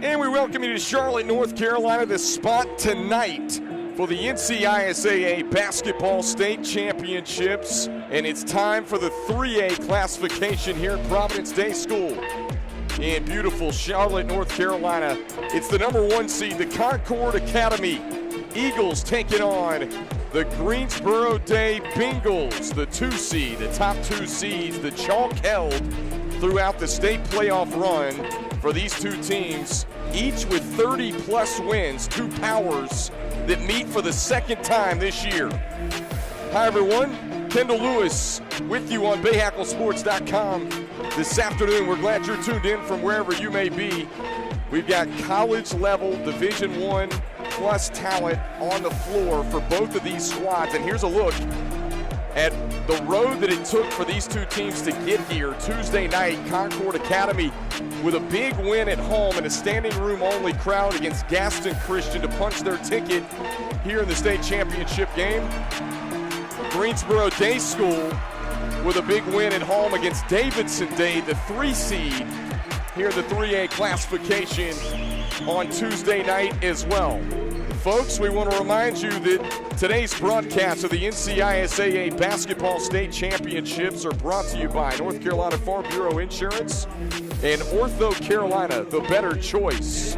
And we welcome you to Charlotte, North Carolina, the spot tonight for the NCISAA Basketball State Championships. And it's time for the 3A classification here at Providence Day School in beautiful Charlotte, North Carolina. It's the number 1 seed, the Concord Academy Eagles, taking on the Greensboro Day Bengals, the 2 seed, the top 2 seeds, the chalk held throughout the state playoff run for these 2 teams, each with 30-plus wins, 2 powers that meet for the 2nd time this year. Hi, everyone. Kendall Lewis with you on BahakelSports.com this afternoon. We're glad you're tuned in from wherever you may be. We've got college-level Division I plus talent on the floor for both of these squads. And here's a look at the road that it took for these 2 teams to get here. Tuesday night, Concord Academy with a big win at home and a standing room only crowd against Gaston Christian to punch their ticket here in the state championship game. Greensboro Day School with a big win at home against Davidson Day, the 3 seed here in the 3A classification on Tuesday night as well. Folks, we want to remind you that today's broadcast of the NCISAA Basketball State Championships are brought to you by North Carolina Farm Bureau Insurance and Ortho Carolina, the better choice.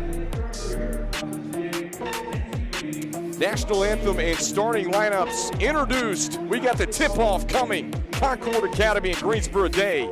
National anthem and starting lineups introduced. We got the tip-off coming. Concord Academy and Greensboro Day.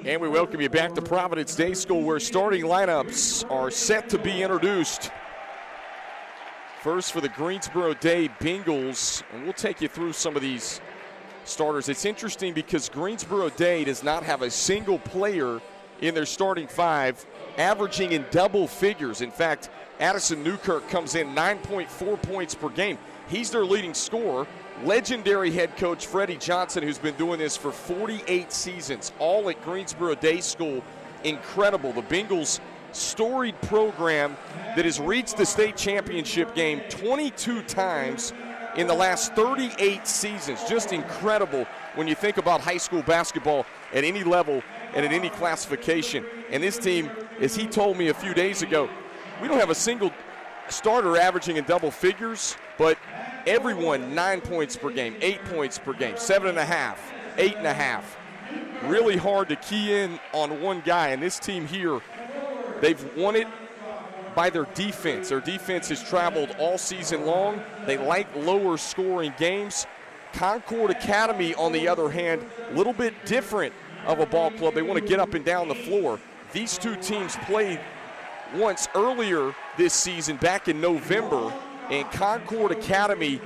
And we welcome you back to Providence Day School, where starting lineups are set to be introduced. First for the Greensboro Day Bengals, and we'll take you through some of these starters. It's interesting because Greensboro Day does not have a single player in their starting 5 averaging in double figures. In fact, Addison Newkirk comes in 9.4 points per game. He's their leading scorer. Legendary head coach Freddie Johnson, who's been doing this for 48 seasons, all at Greensboro Day School. Incredible. The Bengals' storied program that has reached the state championship game 22 times in the last 38 seasons. Just incredible when you think about high school basketball at any level and at any classification. And this team, as he told me a few days ago, we don't have a single starter averaging in double figures, but everyone 9 points per game, 8 points per game, 7.5, 8.5. Really hard to key in on one guy, and this team here They've won it by their defense. Their defense has traveled all season long. They like lower scoring games. Concord Academy, on the other hand, a little bit different of a ball club. They want to get up and down the floor. These two teams played once earlier this season, back in November, and Concord Academy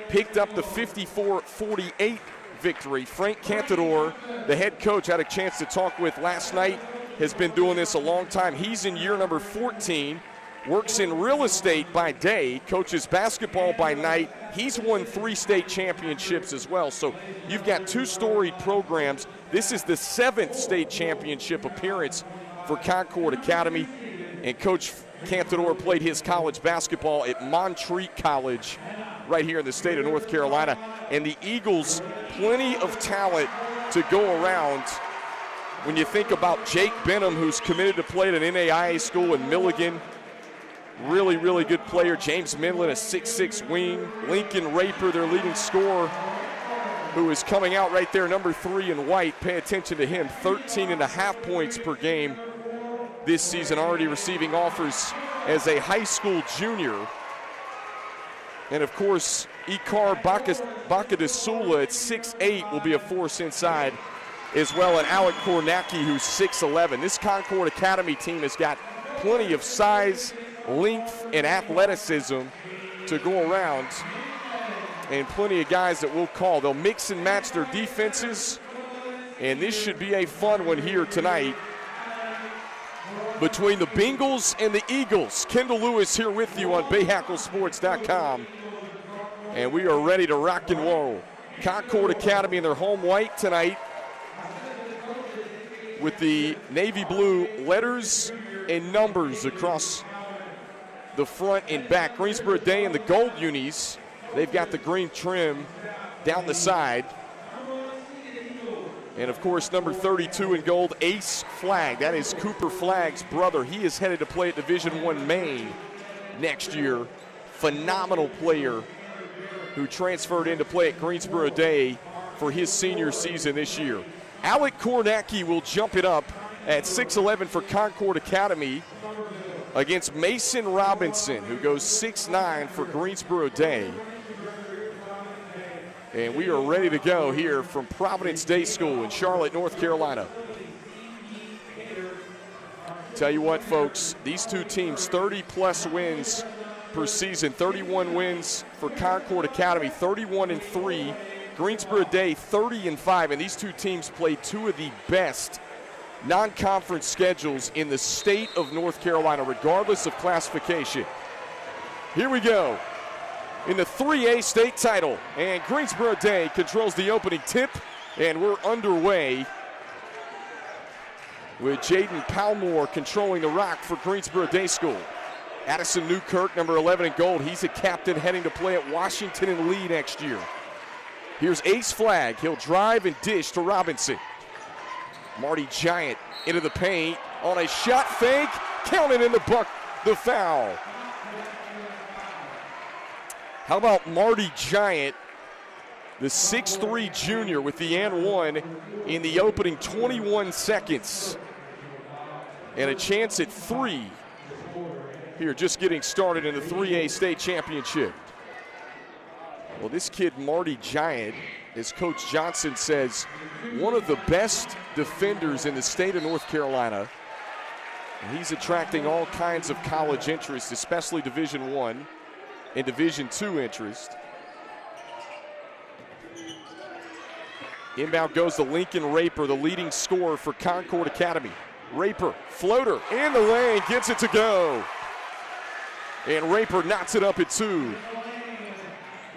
picked up the 54-48 victory. Frank Cantador, the head coach, had a chance to talk with last night, has been doing this a long time. He's in year number 14, works in real estate by day, coaches basketball by night. He's won 3 state championships as well. So you've got 2 storied programs. This is the 7th state championship appearance for Concord Academy. And Coach Cantador played his college basketball at Montreat College right here in the state of North Carolina. And the Eagles, plenty of talent to go around. When you think about Jake Benham, who's committed to play at an NAIA school in Milligan, really, really good player. James Minlin, a 6'6" wing. Lincoln Raper, their leading scorer, who is coming out right there, number 3 in white. Pay attention to him, 13.5 points per game this season, already receiving offers as a high school junior. And of course, Ikar Bakadisula at 6'8" will be a force inside as well, and Alec Kornacki, who's 6'11". This Concord Academy team has got plenty of size, length, and athleticism to go around, and plenty of guys that will call. They'll mix and match their defenses, and this should be a fun one here tonight between the Bengals and the Eagles. Kendall Lewis here with you on BahakelSports.com, and we are ready to rock and roll. Concord Academy in their home white tonight with the navy blue letters and numbers across the front and back. Greensboro Day in the gold unis. They've got the green trim down the side. And of course, number 32 in gold, Ace Flagg. That is Cooper Flagg's brother. He is headed to play at Division I Maine next year. Phenomenal player who transferred in to play at Greensboro Day for his senior season this year. Alec Kornacki will jump it up at 6'11" for Concord Academy against Mason Robinson, who goes 6'9" for Greensboro Day. And we are ready to go here from Providence Day School in Charlotte, North Carolina. Tell you what, folks, these two teams, 30-plus wins per season, 31 wins for Concord Academy, 31-3. Greensboro Day, 30-5, and these two teams played 2 of the best non-conference schedules in the state of North Carolina, regardless of classification. Here we go in the 3A state title, and Greensboro Day controls the opening tip, and we're underway with Jaden Palmore controlling the rock for Greensboro Day School. Addison Newkirk, number 11 in gold, he's a captain heading to play at Washington and Lee next year. Here's Ace Flagg. He'll drive and dish to Robinson. Marty Giant into the paint on a shot fake, counted in the foul. How about Marty Giant, the 6'3" junior with the and one in the opening 21 seconds. And a chance at 3 here, just getting started in the 3A state championship. Well, this kid, Marty Giant, as Coach Johnson says, one of the best defenders in the state of North Carolina. And he's attracting all kinds of college interest, especially Division I and Division II interest. Inbound goes to Lincoln Raper, the leading scorer for Concord Academy. Raper, floater, in the lane, gets it to go. And Raper knocks it up at 2.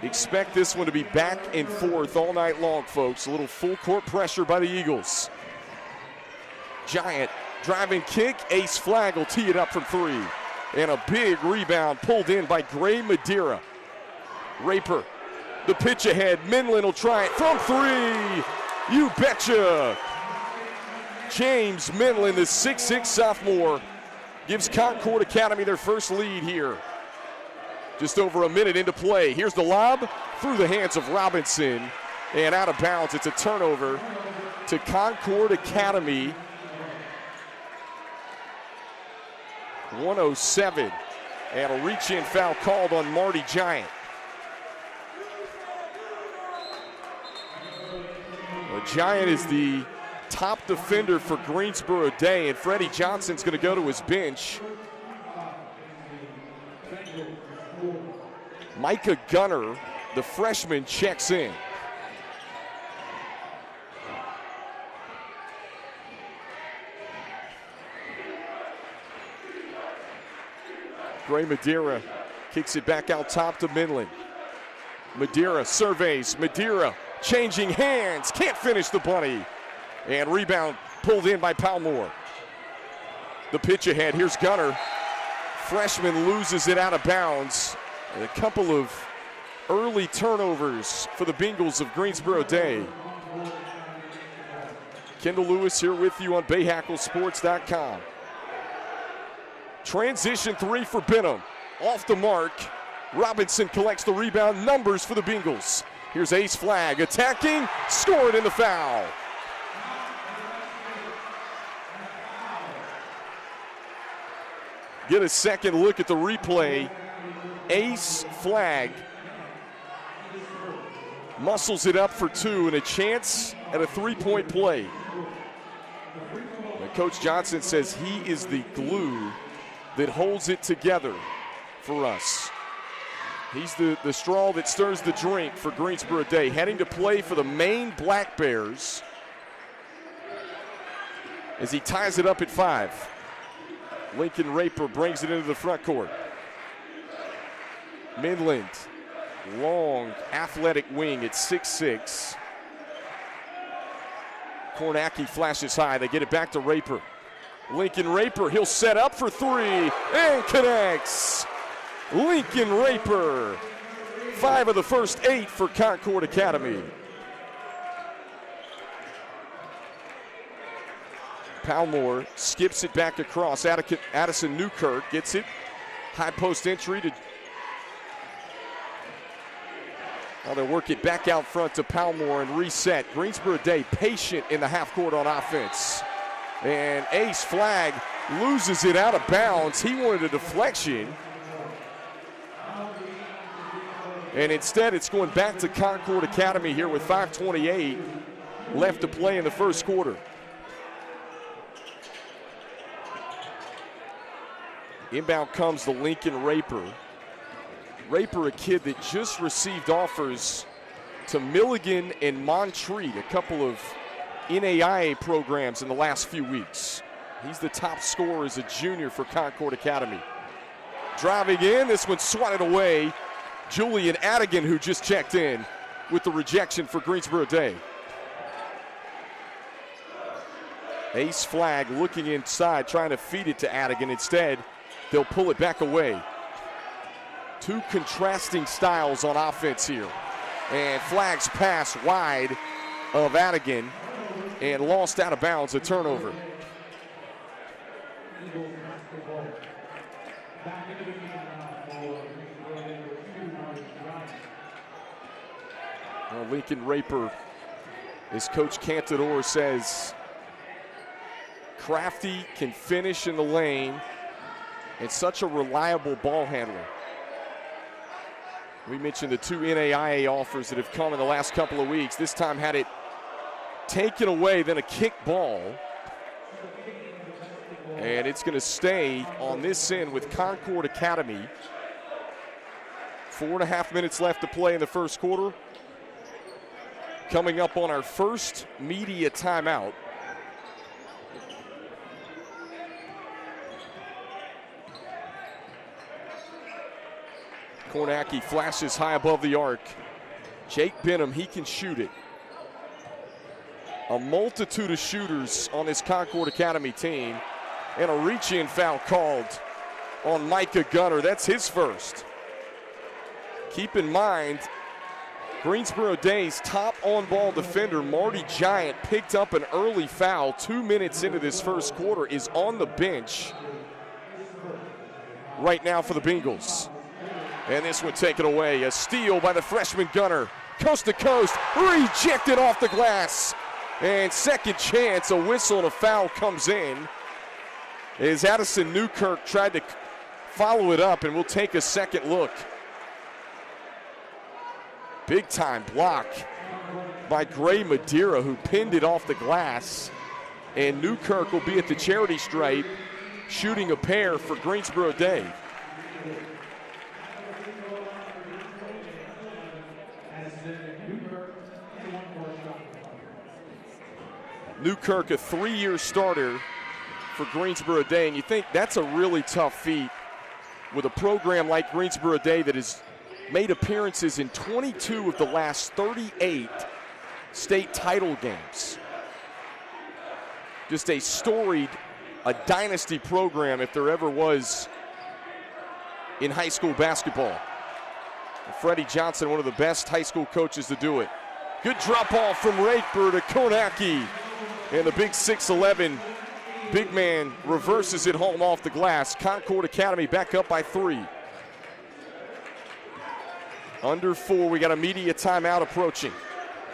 Expect this one to be back and forth all night long, folks. A little full court pressure by the Eagles. Giant driving kick. Ace Flagg will tee it up from 3. And a big rebound pulled in by Gray Madeira. Raper, the pitch ahead. Minlin will try it from 3. You betcha. James Minlin, the 6'6" sophomore, gives Concord Academy their first lead here. Just over a minute into play. Here's the lob through the hands of Robinson and out of bounds. It's a turnover to Concord Academy. 107. And a reach-in foul called on Marty Giant. Well, Giant is the top defender for Greensboro Day, and Freddie Johnson's going to go to his bench. Micah Gunner, the freshman, checks in. Gray Madeira kicks it back out top to Midland. Madeira surveys. Madeira changing hands. Can't finish the bunny. And rebound pulled in by Palmore. The pitch ahead. Here's Gunner. Freshman loses it out of bounds. And a couple of early turnovers for the Bengals of Greensboro Day. Kendall Lewis here with you on BahakelSports.com. Transition three for Benham. Off the mark. Robinson collects the rebound. Numbers for the Bengals. Here's Ace Flagg attacking. Scored in the foul. Get a second look at the replay. Ace Flagg muscles it up for two and a chance at a three-point play. And Coach Johnson says he is the glue that holds it together for us. He's the straw that stirs the drink for Greensboro Day, heading to play for the Maine Black Bears as he ties it up at 5. Lincoln Raper brings it into the front court. Midland, long, athletic wing at 6'6". Kornacki flashes high. They get it back to Raper. Lincoln Raper, he'll set up for three and connects. Lincoln Raper, 5 of the first 8 for Concord Academy. Palmore skips it back across. Addison Newkirk gets it. High post entry to. Now they work it back out front to Palmore and reset. Greensboro Day patient in the half court on offense. And Ace Flagg loses it out of bounds. He wanted a deflection. And instead it's going back to Concord Academy here with 5:28 left to play in the first quarter. Inbound comes the Lincoln Raper. Raper, a kid that just received offers to Milligan and Montreat, a couple of NAIA programs in the last few weeks. He's the top scorer as a junior for Concord Academy. Driving in, this one swatted away. Julian Adigan, who just checked in with the rejection for Greensboro Day. Ace Flagg looking inside, trying to feed it to Adigan. Instead, they'll pull it back away. Two contrasting styles on offense here. And Flagg's pass wide of Adigan and lost out of bounds, a turnover. Well, Lincoln Raper, as Coach Cantador says, crafty, can finish in the lane, and such a reliable ball handler. We mentioned the 2 NAIA offers that have come in the last couple of weeks. This time had it taken away, then a kick ball. And it's going to stay on this end with Concord Academy. 4.5 minutes left to play in the first quarter. Coming up on our first media timeout. Kornacki flashes high above the arc. Jake Benham, he can shoot it. A multitude of shooters on this Concord Academy team. And a reach-in foul called on Micah Gunner. That's his first. Keep in mind, Greensboro Day's top on-ball defender, Marty Giant, picked up an early foul 2 minutes into this first quarter, is on the bench right now for the Bengals. And this one taken away. A steal by the freshman Gunner. Coast to coast, rejected off the glass. And second chance, a whistle and a foul comes in. as Addison Newkirk tried to follow it up, and we'll take a second look. Big time block by Gray Madeira, who pinned it off the glass. And Newkirk will be at the charity stripe shooting a pair for Greensboro Day. Newkirk, a 3-year starter for Greensboro Day, and you think that's a really tough feat with a program like Greensboro Day that has made appearances in 22 of the last 38 state title games. Just a storied, a dynasty program if there ever was in high school basketball. And Freddie Johnson, one of the best high school coaches to do it. Good drop off from Raper to Kornacki. And the big 6'11" big man reverses it home off the glass. Concord Academy back up by 3. Under 4, we got a media timeout approaching.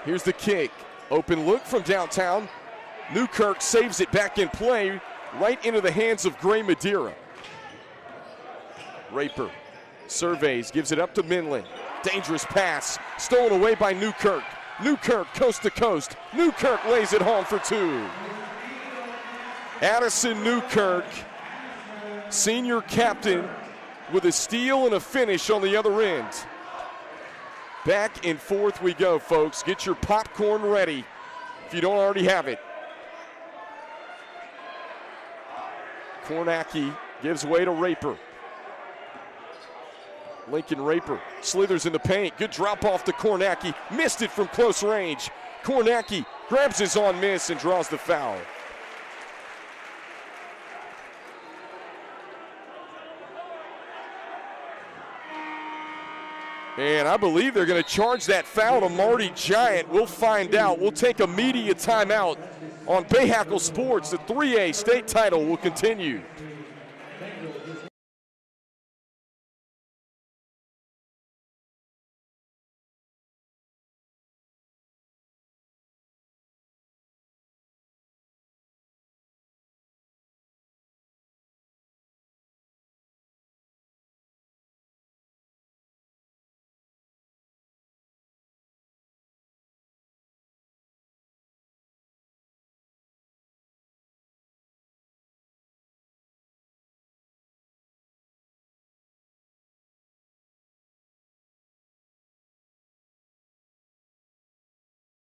Here's the kick. Open look from downtown. Newkirk saves it back in play, right into the hands of Gray Madeira. Raper surveys, gives it up to Minlin. Dangerous pass, stolen away by Newkirk. Newkirk coast to coast. Newkirk lays it home for 2. Addison Newkirk, senior captain, with a steal and a finish on the other end. Back and forth we go, folks. Get your popcorn ready if you don't already have it. Kornacki gives way to Raper. Lincoln Raper slithers in the paint. Good drop off to Kornacki. Missed it from close range. Kornacki grabs his on miss and draws the foul. And I believe they're going to charge that foul to Marty Giant. We'll find out. We'll take a media timeout on Bahakel Sports. The 3A state title will continue.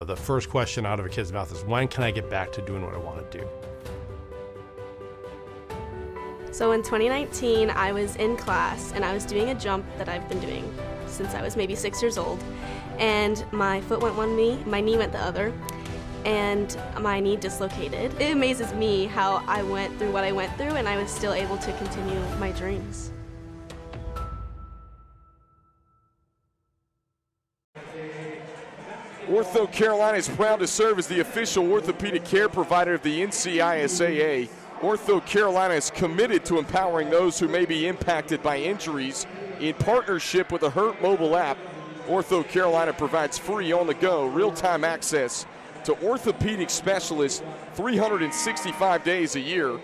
The first question out of a kid's mouth is, when can I get back to doing what I want to do? So in 2019, I was in class and I was doing a jump that I've been doing since I was maybe 6 years old. And my foot went one knee, my knee went the other, and my knee dislocated. It amazes me how I went through what I went through and I was still able to continue my dreams. Ortho Carolina is proud to serve as the official orthopedic care provider of the NCISAA. Ortho Carolina is committed to empowering those who may be impacted by injuries. In partnership with the Hurt mobile app, Ortho Carolina provides free on-the-go, real-time access to orthopedic specialists 365 days a year.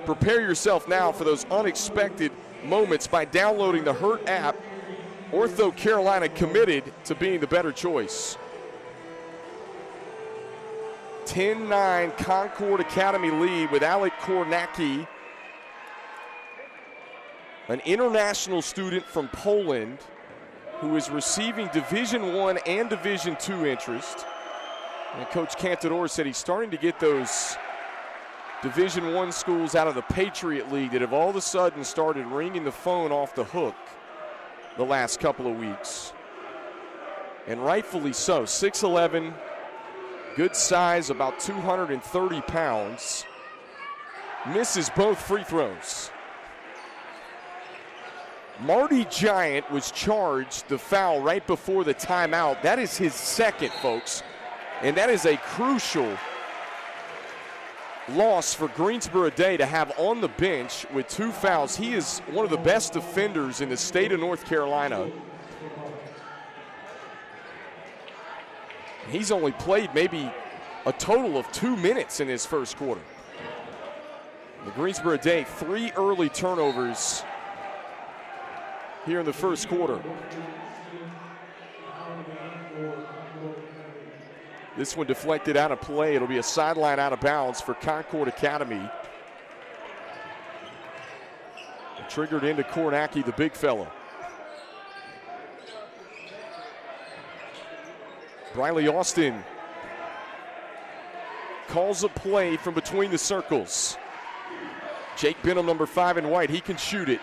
Prepare yourself now for those unexpected moments by downloading the Hurt app. Ortho Carolina committed to being the better choice. 10-9 Concord Academy lead with Alec Kornacki, an international student from Poland who is receiving Division I and Division II interest. And Coach Cantador said he's starting to get those Division I schools out of the Patriot League that have all of a sudden started ringing the phone off the hook the last couple of weeks. And rightfully so. 6'11", good size, about 230 pounds. Misses both free throws. Marty Giant was charged the foul right before the timeout. That is his second, folks. And that is a crucial loss for Greensboro Day to have on the bench with 2 fouls. He is one of the best defenders in the state of North Carolina. He's only played maybe a total of 2 minutes in his first quarter. The Greensboro Day, 3 early turnovers here in the first quarter. This one deflected out of play. It'll be a sideline out of bounds for Concord Academy. Triggered into Kornacki, the big fella. Briley Austin calls a play from between the circles. Jake Benham, number 5 in white, he can shoot it.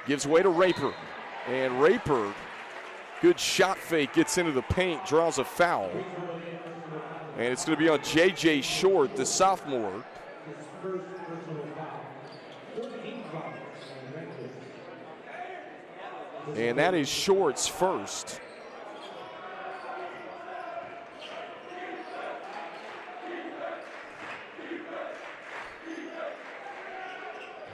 Gives way to Raper. And Raper, good shot fake, gets into the paint, draws a foul. And it's going to be on J.J. Short, the sophomore. And that is Short's first.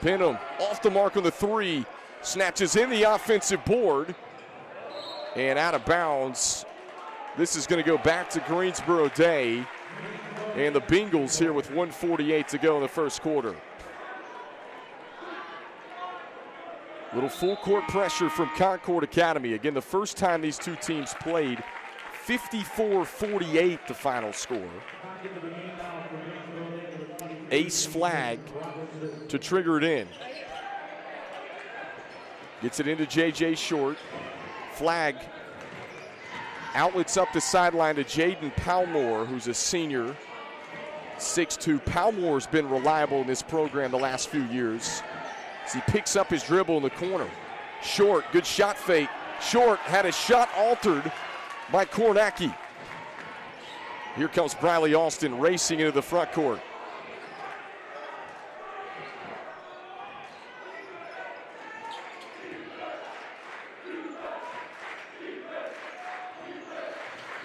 Benham off the mark on the 3, snatches in the offensive board, and out of bounds. This is going to go back to Greensboro Day, and the Bengals here with 1:48 to go in the first quarter. Little full court pressure from Concord Academy. Again, the first time these two teams played, 54-48 the final score. Ace Flag to trigger it in. Gets it into J.J. Short. Flag outlets up the sideline to Jaden Palmore, who's a senior, 6'2". Palmore's been reliable in this program the last few years. As he picks up his dribble in the corner. Short, good shot fake. Short had a shot altered by Kornacki. Here comes Briley Austin racing into the front court.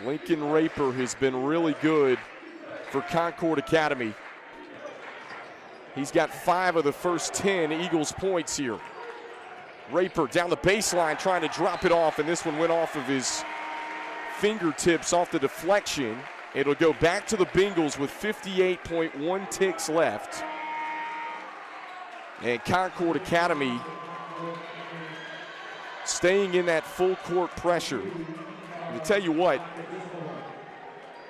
Lincoln Raper has been really good for Concord Academy. He's got 5 of the first 10 Eagles points here. Raper down the baseline trying to drop it off, and this one went off of his fingertips off the deflection. It'll go back to the Bengals with 58.1 ticks left. And Concord Academy staying in that full court pressure. And to tell you what,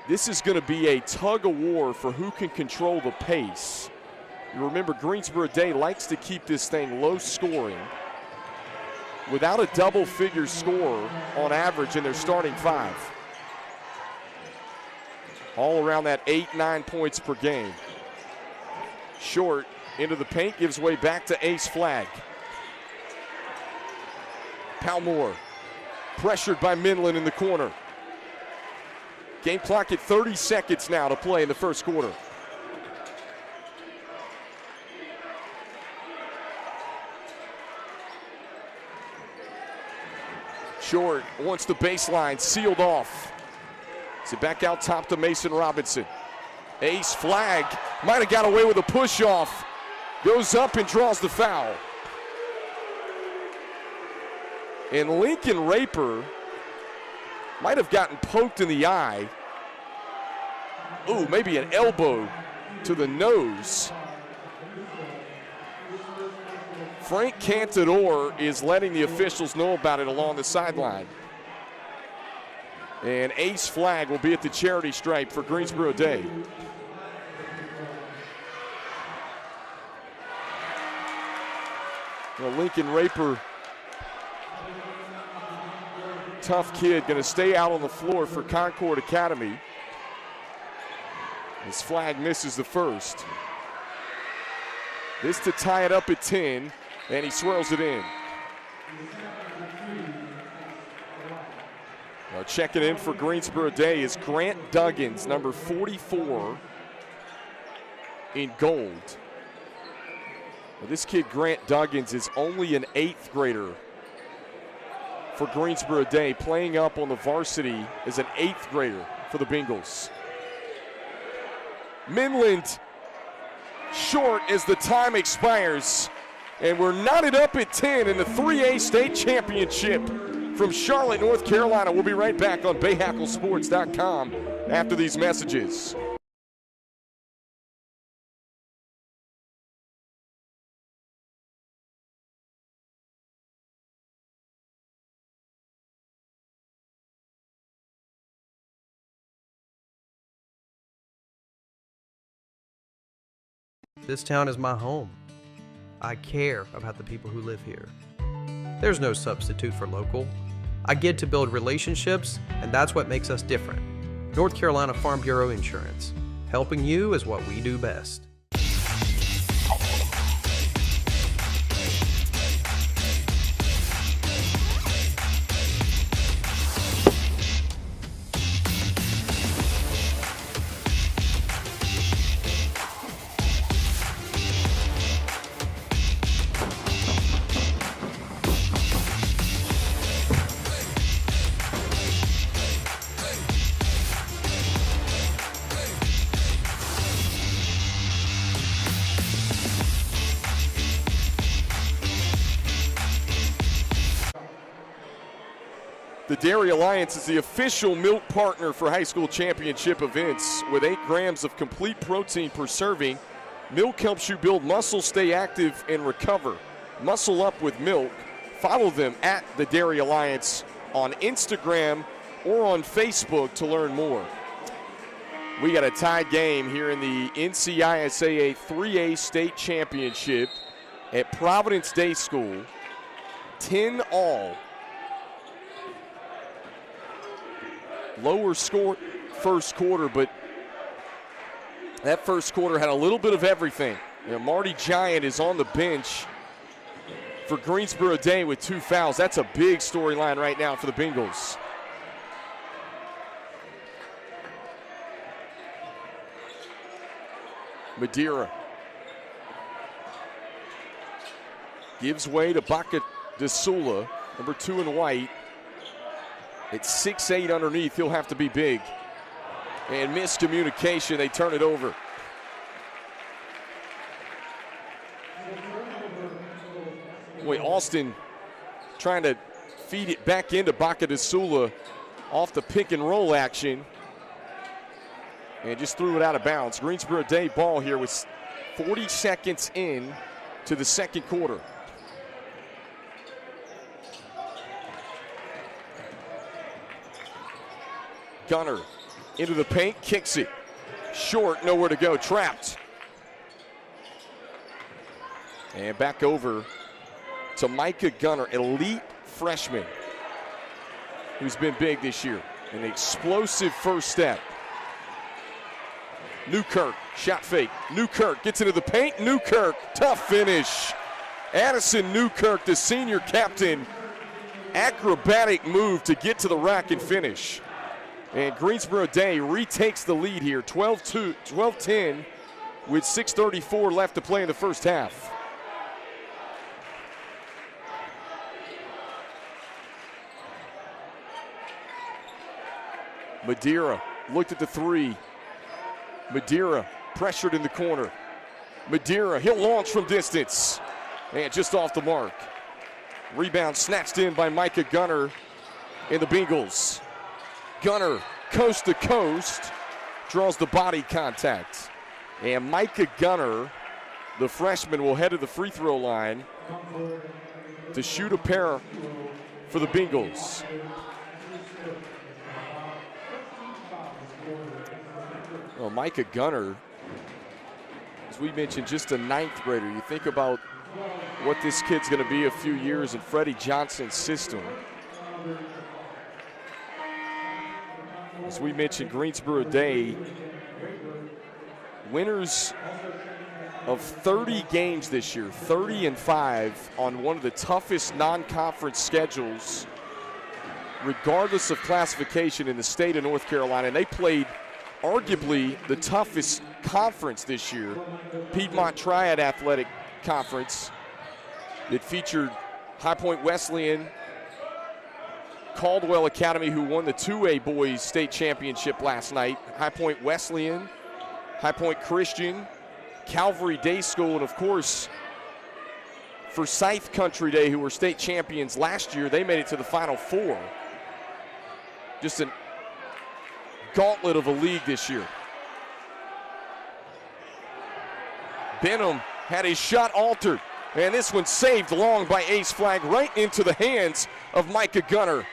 this is going to be a tug of war for who can control the pace. You remember, Greensboro Day likes to keep this thing low scoring without a double-figure score on average in their starting 5. All around that 8-9 points per game. Short into the paint, gives way back to Ace Flag. Palmore pressured by Minlin in the corner. Game clock at 30 seconds now to play in the first quarter. Short wants the baseline sealed off. So back out top to Mason Robinson. Ace Flag might have got away with a push off. Goes up and draws the foul. And Lincoln Raper might have gotten poked in the eye. Ooh, maybe an elbow to the nose. Frank Cantador is letting the officials know about it along the sideline. And Ace Flag will be at the charity stripe for Greensboro Day. Well, Lincoln Raper, tough kid, going to stay out on the floor for Concord Academy. His Flag misses the first. This to tie it up at 10, and he swirls it in. Now checking in for Greensboro Day is Grant Duggins, number 44 in gold. Now this kid, Grant Duggins, is only an 8th grader for Greensboro Day, playing up on the varsity as an 8th grader for the Bengals. Minland short as the time expires, and we're knotted up at 10 in the 3A state championship from Charlotte, North Carolina. We'll be right back on BahakelSports.com after these messages. This town is my home. I care about the people who live here. There's no substitute for local. I get to build relationships, and that's what makes us different. North Carolina Farm Bureau Insurance. Helping you is what we do best. The Dairy Alliance is the official milk partner for high school championship events. With 8 grams of complete protein per serving, milk helps you build muscle, stay active, and recover. Muscle up with milk. Follow them at the Dairy Alliance on Instagram or on Facebook to learn more. We got a tied game here in the NCISAA 3A state championship at Providence Day School. 10-all. Lower score first quarter, but that first quarter had a little bit of everything. Marty Giant is on the bench for Greensboro Day with 2 fouls. That's a big storyline right now for the Bengals. Madeira gives way to Bahakel Sports, number 2 in white. It's 6'8" underneath. He'll have to be big. And miscommunication, they turn it over. Boy, Austin trying to feed it back into Bahakel Sports off the pick and roll action. And just threw it out of bounds. Greensboro Day ball here with 40 seconds in to the second quarter. Gunner into the paint, kicks it. Short, nowhere to go, trapped. And back over to Micah Gunner, elite freshman, who's been big this year. An explosive first step. Newkirk, shot fake. Newkirk gets into the paint. Newkirk, tough finish. Addison Newkirk, the senior captain, acrobatic move to get to the rack and finish. And Greensboro Day retakes the lead here, 12-10 with 6:34 left to play in the first half. Madeira looked at the 3. Madeira pressured in the corner. Madeira, he'll launch from distance. And just off the mark. Rebound snatched in by Micah Gunner in the Bengals. Gunner, coast to coast, draws the body contact. And Micah Gunner, the freshman, will head to the free throw line to shoot a pair for the Bengals. Well, Micah Gunner, as we mentioned, just a 9th grader. You think about what this kid's going to be a few years in Freddie Johnson's system. As we mentioned, Greensboro Day, winners of 30 games this year, 30-5 on one of the toughest non-conference schedules, regardless of classification in the state of North Carolina. And they played arguably the toughest conference this year, Piedmont Triad Athletic Conference. It featured High Point Wesleyan, Caldwell Academy, who won the 2A boys state championship last night, High Point Wesleyan, High Point Christian, Calvary Day School, and of course, Forsyth Country Day, who were state champions last year. They made it to the Final Four. Just a gauntlet of a league this year. Benham had his shot altered, and this one saved long by Ace Flag right into the hands of Micah Gunner.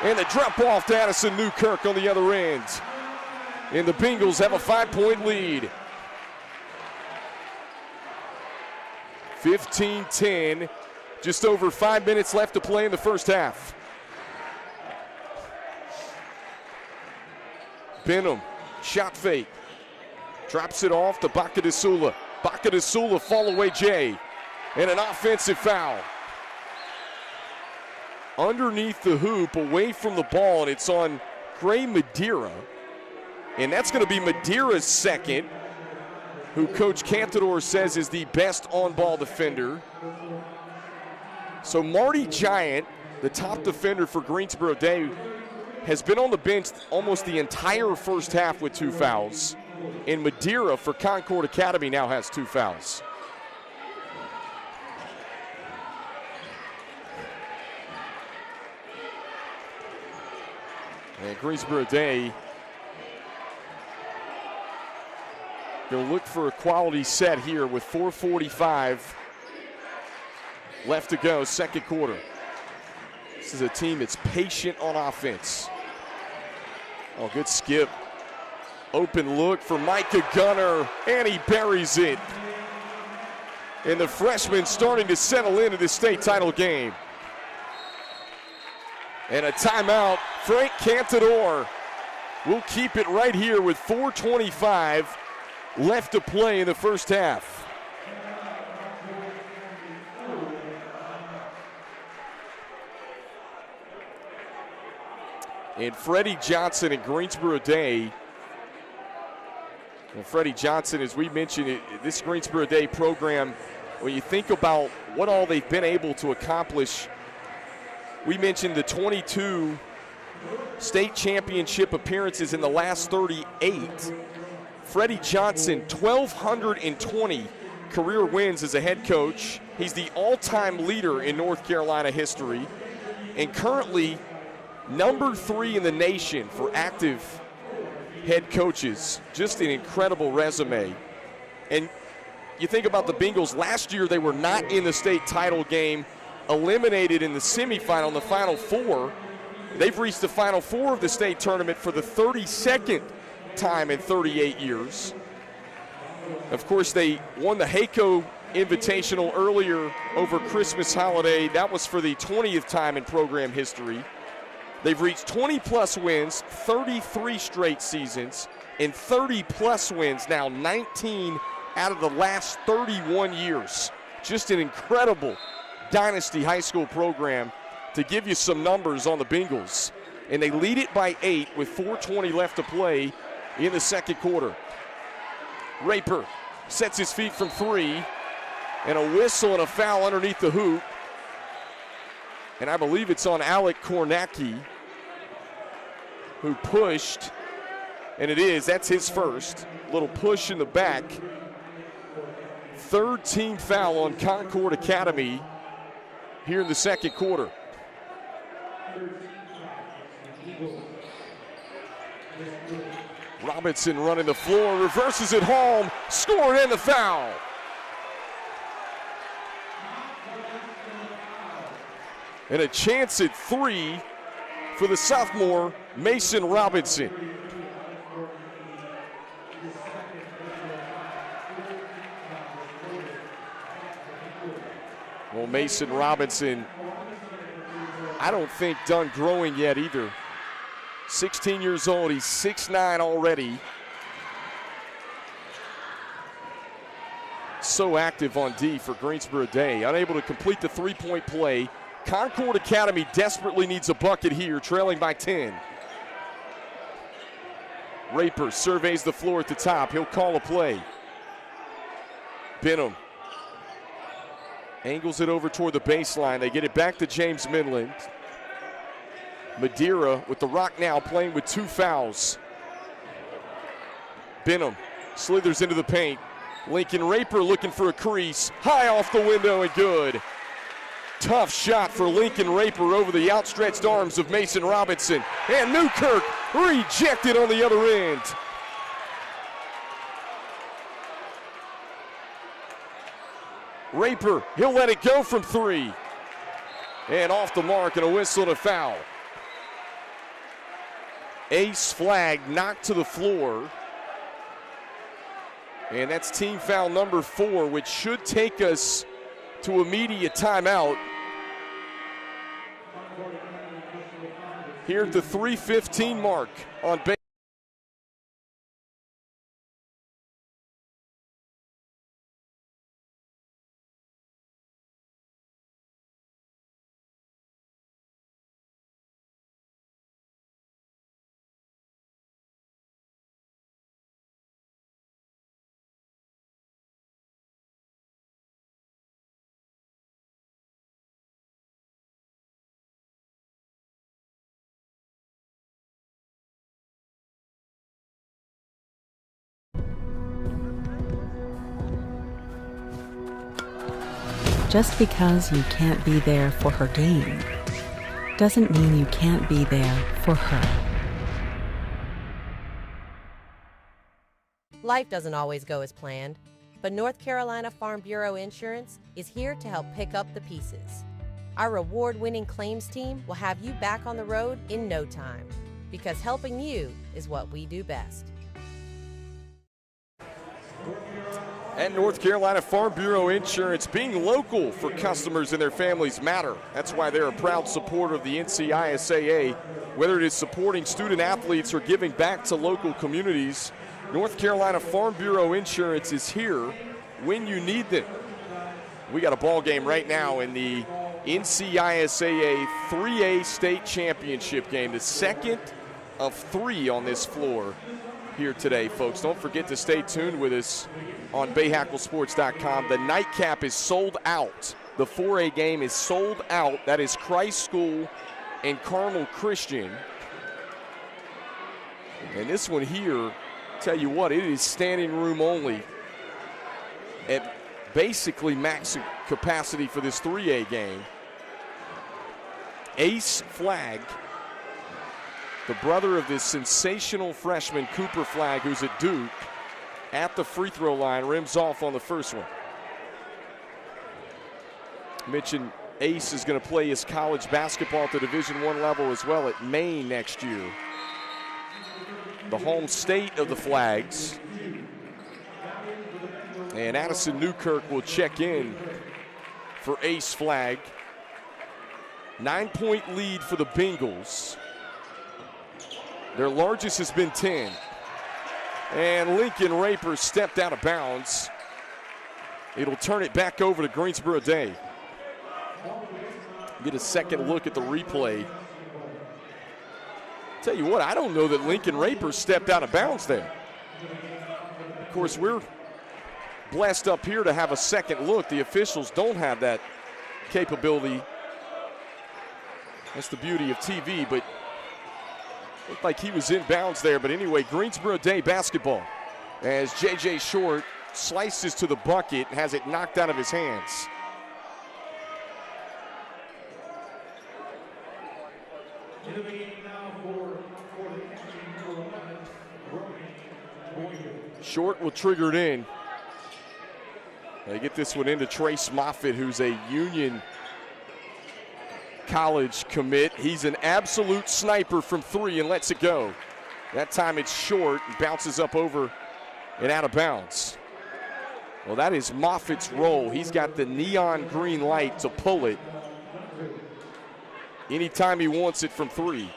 And the drop off to Addison Newkirk on the other end. And the Bengals have a 5-point lead. 15-10, just over 5 minutes left to play in the first half. Benham, shot fake, drops it off to Bahakel. Bahakel fall away Jay, and an offensive foul. Underneath the hoop, away from the ball, and it's on Gray Madeira. And that's going to be Madeira's second, who Coach Cantador says is the best on-ball defender. So Marty Giant, the top defender for Greensboro Day, has been on the bench almost the entire first half with 2 fouls. And Madeira for Concord Academy now has 2 fouls. And Greensboro Day going to look for a quality set here with 4:45 left to go, second quarter. This is a team that's patient on offense. Oh, good skip. Open look for Micah Gunner, and he buries it. And the freshman starting to settle into the state title game. And a timeout. Frank Cantador will keep it right here with 4:25 left to play in the first half. And Freddie Johnson and Greensboro Day. Well, Freddie Johnson, as we mentioned, this Greensboro Day program, when you think about what all they've been able to accomplish, we mentioned the 22 state championship appearances in the last 38. Freddie Johnson, 1,220 career wins as a head coach. He's the all-time leader in North Carolina history, and currently number 3 in the nation for active head coaches. Just an incredible resume. And you think about the Bengals, last year they were not in the state title game, eliminated in the semifinal in the Final Four. They've reached the Final Four of the state tournament for the 32nd time in 38 years. Of course, they won the HACO Invitational earlier over Christmas holiday. That was for the 20th time in program history. They've reached 20-plus wins, 33 straight seasons, and 30-plus wins now, 19 out of the last 31 years. Just an incredible dynasty high school program. To give you some numbers on the Bengals, and they lead it by 8 with 4:20 left to play in the second quarter. Raper sets his feet from 3, and a whistle and a foul underneath the hoop. And I believe it's on Alec Kornacki, who pushed, and it is, that's his first. Little push in the back. Third team foul on Concord Academy here in the second quarter. Robinson running the floor, reverses it home, scored and the foul. And a chance at 3 for the sophomore, Mason Robinson. Well, Mason Robinson, I don't think done growing yet either. 16 years old, he's 6'9" already. So active on D for Greensboro Day. Unable to complete the three-point play. Concord Academy desperately needs a bucket here, trailing by 10. Raper surveys the floor at the top. He'll call a play. Benham angles it over toward the baseline. They get it back to James Midland. Madeira with the rock now, playing with 2 fouls. Benham slithers into the paint. Lincoln Raper looking for a crease. High off the window and good. Tough shot for Lincoln Raper over the outstretched arms of Mason Robinson. And Newkirk rejected on the other end. Raper, he'll let it go from 3. And off the mark, and a whistle and a foul. Ace flag knocked to the floor. And that's team foul number 4, which should take us to a media timeout here at the 3:15 mark on base. Just because you can't be there for her game doesn't mean you can't be there for her. Life doesn't always go as planned, but North Carolina Farm Bureau Insurance is here to help pick up the pieces. Our award-winning claims team will have you back on the road in no time, because helping you is what we do best. And North Carolina Farm Bureau Insurance, being local for customers and their families matter. That's why they're a proud supporter of the NCISAA. Whether it is supporting student athletes or giving back to local communities, North Carolina Farm Bureau Insurance is here when you need them. We got a ball game right now in the NCISAA 3A state championship game, the second of 3 on this floor here today, folks. Don't forget to stay tuned with us on BahakelSports.com. The nightcap is sold out. The 4A game is sold out. That is Christ School and Carmel Christian. And this one here, tell you what, it is standing room only at basically max capacity for this 3A game. Ace Flagg, the brother of this sensational freshman Cooper Flagg, who's at Duke, at the free throw line, rims off on the first one. Mentioned Ace is going to play his college basketball at the Division I level as well at Maine next year. The home state of the Flaggs. And Addison Newkirk will check in for Ace Flagg. 9-point lead for the Bengals. Their largest has been 10. And Lincoln Raper stepped out of bounds. It'll turn it back over to Greensboro Day. Get a second look at the replay. Tell you what, I don't know that Lincoln Raper stepped out of bounds there. Of course, we're blessed up here to have a second look. The officials don't have that capability. That's the beauty of TV, but looked like he was in bounds there. But anyway, Greensboro Day basketball as J.J. Short slices to the bucket and has it knocked out of his hands. Short will trigger it in. They get this one into Trace Moffitt, who's a Union College commit. He's an absolute sniper from 3 and lets it go. That time it's short and bounces up over and out of bounds. Well, that is Moffitt's role. He's got the neon green light to pull it anytime he wants it from 3.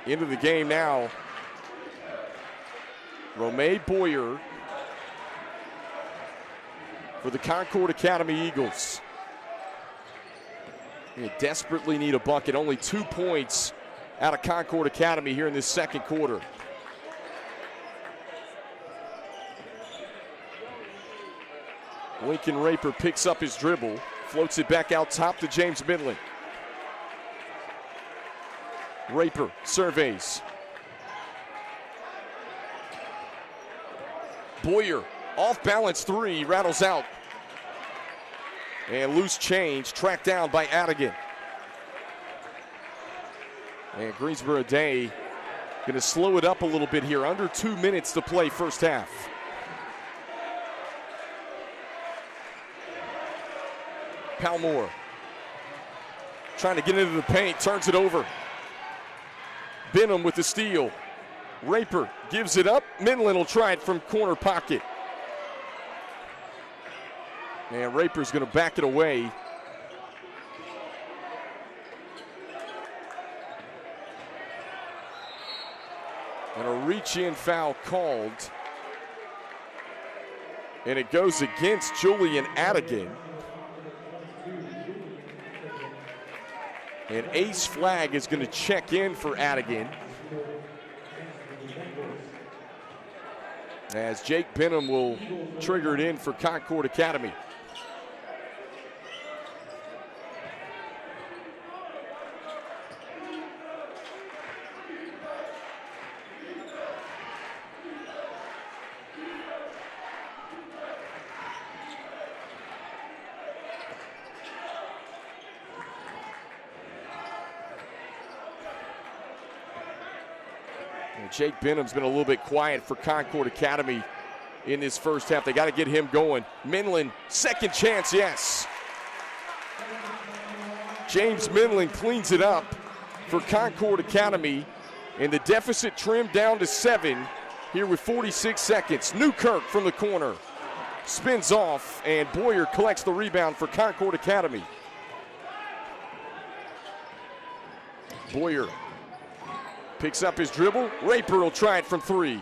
Into the game now. Romay Boyer for the Concord Academy Eagles. They desperately need a bucket. Only 2 points out of Concord Academy here in this second quarter. Lincoln Raper picks up his dribble, floats it back out top to James Midland. Raper surveys. Boyer, off balance 3, rattles out. And loose change, tracked down by Adigan. And Greensboro Day going to slow it up a little bit here. Under 2 minutes to play first half. Palmore trying to get into the paint, turns it over. Benham with the steal. Raper gives it up. Minlin will try it from corner pocket. And Raper's going to back it away. And a reach-in foul called. And it goes against Julian Adigan. And Ace Flag is going to check in for Adigan. As Jake Benham will trigger it in for Concord Academy. Jake Benham's been a little bit quiet for Concord Academy in this first half. They got to get him going. Minlin, second chance, yes. James Minlin cleans it up for Concord Academy, and the deficit trimmed down to 7 here with 46 seconds. Newkirk from the corner. Spins off, and Boyer collects the rebound for Concord Academy. Boyer picks up his dribble. Raper will try it from 3.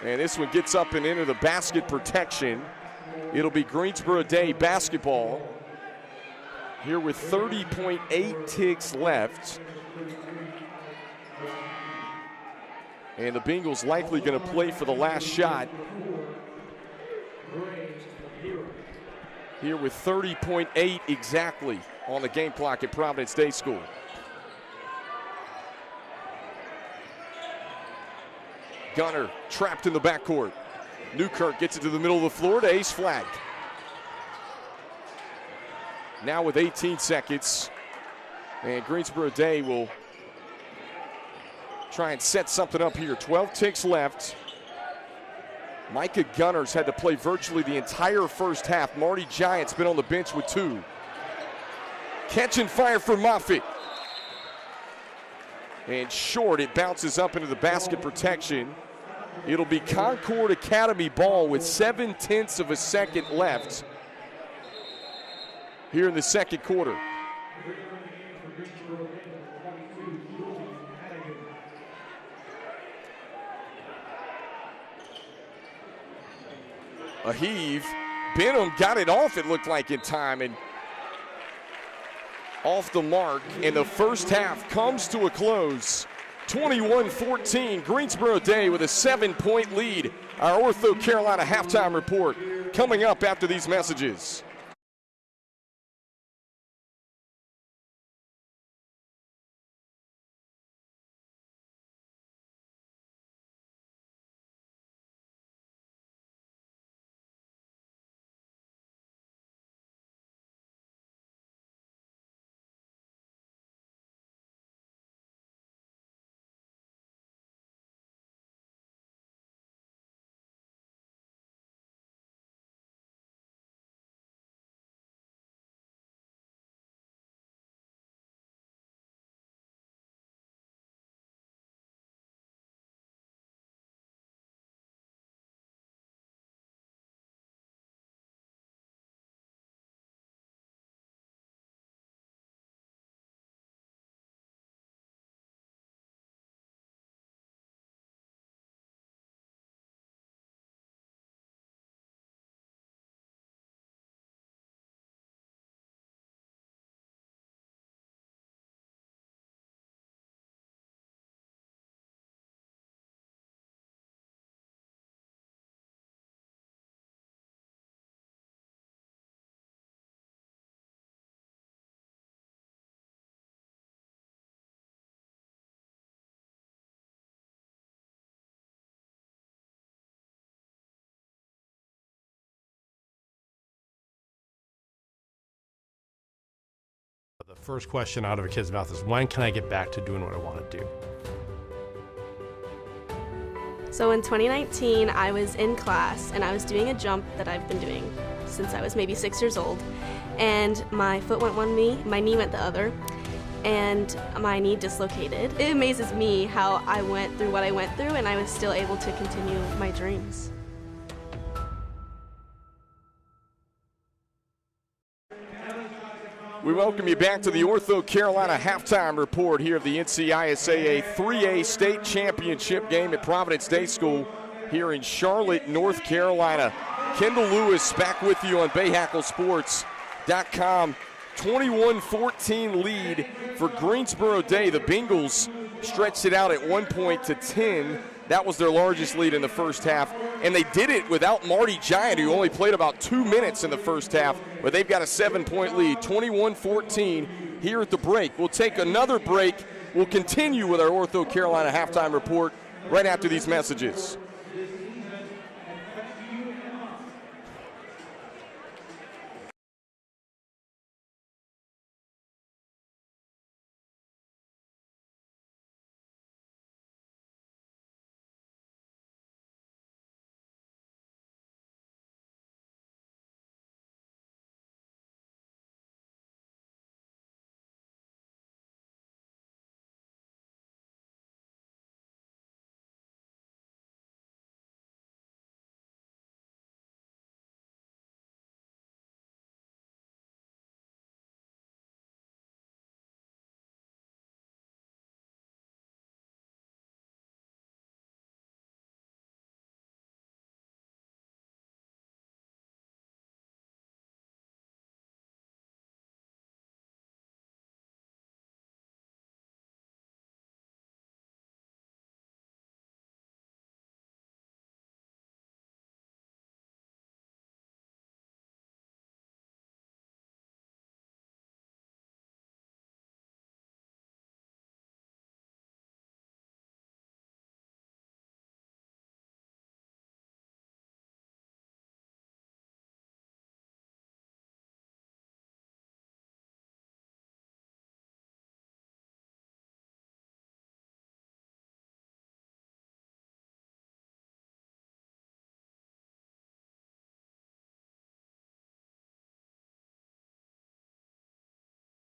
And this one gets up and into the basket protection. It'll be Greensboro Day basketball here with 30.8 ticks left. And the Bengals likely going to play for the last shot. Here with 30.8 exactly on the game clock at Providence Day School. Gunner trapped in the backcourt. Newkirk gets it to the middle of the floor to Ace Flag. Now with 18 seconds, and Greensboro Day will try and set something up here. 12 ticks left. Micah Gunner's had to play virtually the entire first half. Marty Giant's been on the bench with 2. Catch and fire for Moffitt. And short, it bounces up into the basket protection. It'll be Concord Academy ball with 0.7 of a second left here in the second quarter. A heave. Benham got it off, it looked like, in time, and off the mark, and the first half comes to a close. 21-14, Greensboro Day with a 7-point lead. Our Ortho Carolina halftime report coming up after these messages. The first question out of a kid's mouth is, when can I get back to doing what I want to do? So in 2019, I was in class and I was doing a jump that I've been doing since I was maybe 6 years old. And my foot went one knee, my knee went the other. and my knee dislocated. It amazes me how I went through what I went through and I was still able to continue my dreams. We welcome you back to the Ortho Carolina halftime report here of the NCISAA 3A state championship game at Providence Day School here in Charlotte, North Carolina. Kendall Lewis back with you on BahakelSports.com. 21-14 lead for Greensboro Day. The Bengals stretched it out at one point to 10. That was their largest lead in the first half. And they did it without Marty Giant, who only played about 2 minutes in the first half. But they've got a 7-point lead, 21-14 here at the break. We'll take another break. We'll continue with our Ortho Carolina halftime report right after these messages.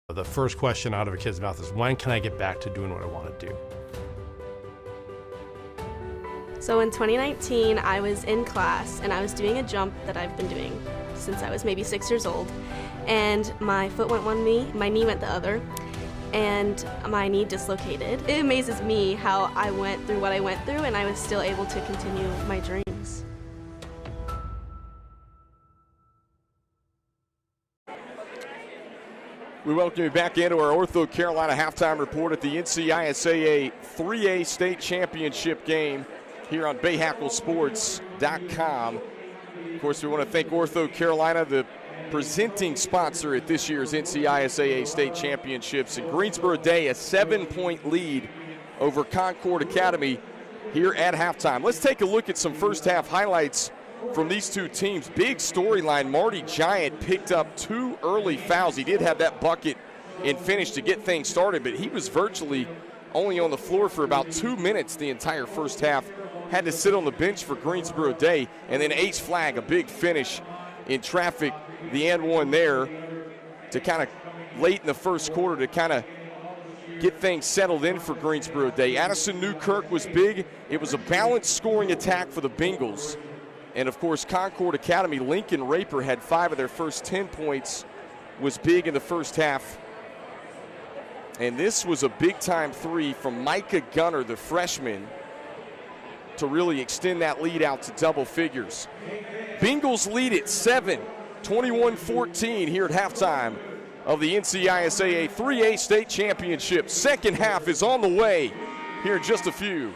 The first question out of a kid's mouth is, when can I get back to doing what I want to do? So in 2019, I was in class and I was doing a jump that I've been doing since I was maybe 6 years old. And my foot went one knee, my knee went the other, and my knee dislocated. It amazes me how I went through what I went through and I was still able to continue my dreams. We welcome you back into our Ortho Carolina halftime report at the NCISAA 3A state championship game here on BahakelSports.com. Of course, we want to thank Ortho Carolina, the presenting sponsor at this year's NCISAA state championships. And Greensboro Day, a 7-point lead over Concord Academy here at halftime. Let's take a look at some first half highlights from these two teams. Big storyline. Marty Giant picked up 2 early fouls. He did have that bucket and finish to get things started, but he was virtually only on the floor for about 2 minutes the entire first half. Had to sit on the bench for Greensboro Day. And then H Flag, a big finish in traffic, the and one there to kind of late in the first quarter to kind of get things settled in for Greensboro Day. Addison Newkirk was big. It was a balanced scoring attack for the Bengals. And, of course, Concord Academy, Lincoln Raper had 5 of their first 10 points, was big in the first half. And this was a big-time 3 from Micah Gunner, the freshman, to really extend that lead out to double figures. Bengals lead at 7, 21-14 here at halftime of the NCISAA 3A state championship. Second half is on the way here in just a few.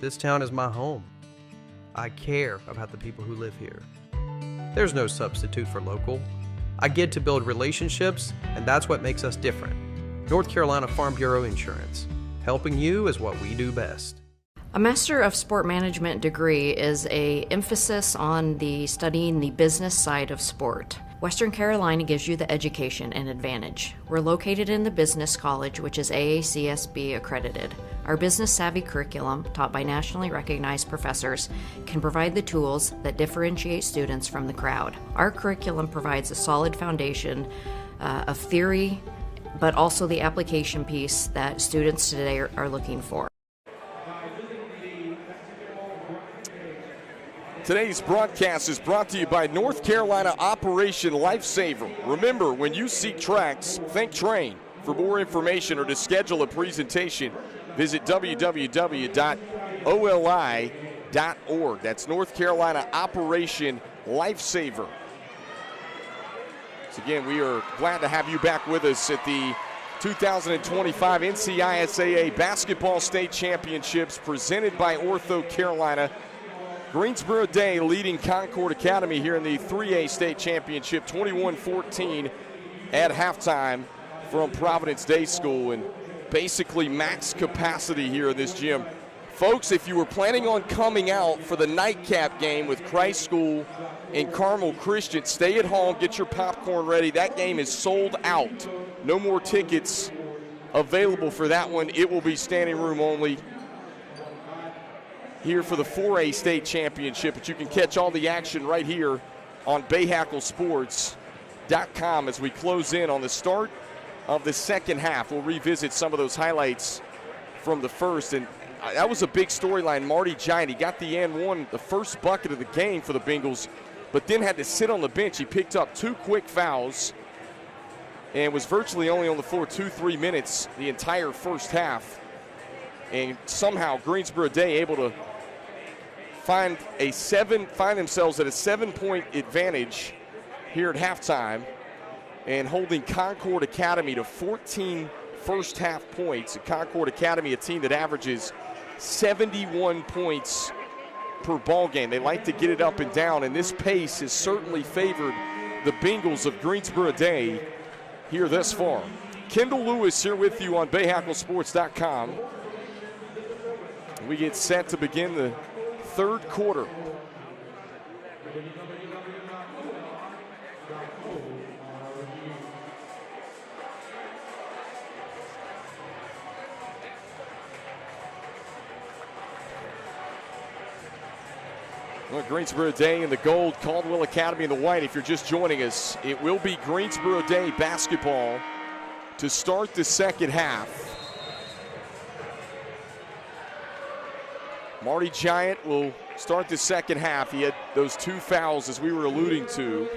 This town is my home. I care about the people who live here. There's no substitute for local. I get to build relationships, and that's what makes us different. North Carolina Farm Bureau Insurance. Helping you is what we do best. A Master of Sport Management degree is an emphasis on studying the business side of sport. Western Carolina gives you the education and advantage. We're located in the Business College, which is AACSB accredited. Our business savvy curriculum, taught by nationally recognized professors, can provide the tools that differentiate students from the crowd. Our curriculum provides a solid foundation of theory, but also the application piece that students today are looking for. Today's broadcast is brought to you by North Carolina Operation Lifesaver. Remember, when you seek tracks, think train. For more information or to schedule a presentation, visit www.oli.org. That's North Carolina Operation Lifesaver. So again, we are glad to have you back with us at the 2025 NCISAA Basketball State Championships presented by Ortho Carolina. Greensboro Day leading Concord Academy here in the 3A State Championship, 21-14 at halftime from Providence Day School, and basically max capacity here in this gym. Folks, if you were planning on coming out for the nightcap game with Christ School and Carmel Christian, stay at home, get your popcorn ready. That game is sold out. No more tickets available for that one. It will be standing room only here for the 4A State Championship, but you can catch all the action right here on BahakelSports.com as we close in on the start of the second half. We'll revisit some of those highlights from the first, and that was a big storyline. Marty Giant, he got the and one, the first bucket of the game for the Bengals, but then had to sit on the bench. He picked up 2 quick fouls and was virtually only on the floor 2-3 minutes the entire first half. And somehow Greensboro Day able to find themselves at a 7-point advantage here at halftime and holding Concord Academy to 14 first half points. Concord Academy, a team that averages 71 points per ball game. They like to get it up and down, and this pace has certainly favored the Bengals of Greensboro Day here thus far. Kendall Lewis here with you on BahakelSports.com. We get set to begin the third quarter. Well, Greensboro Day in the gold, Caldwell Academy in the white. If you're just joining us, it will be Greensboro Day basketball to start the second half. Marty Giant will start the second half. He had those 2 fouls, as we were alluding to.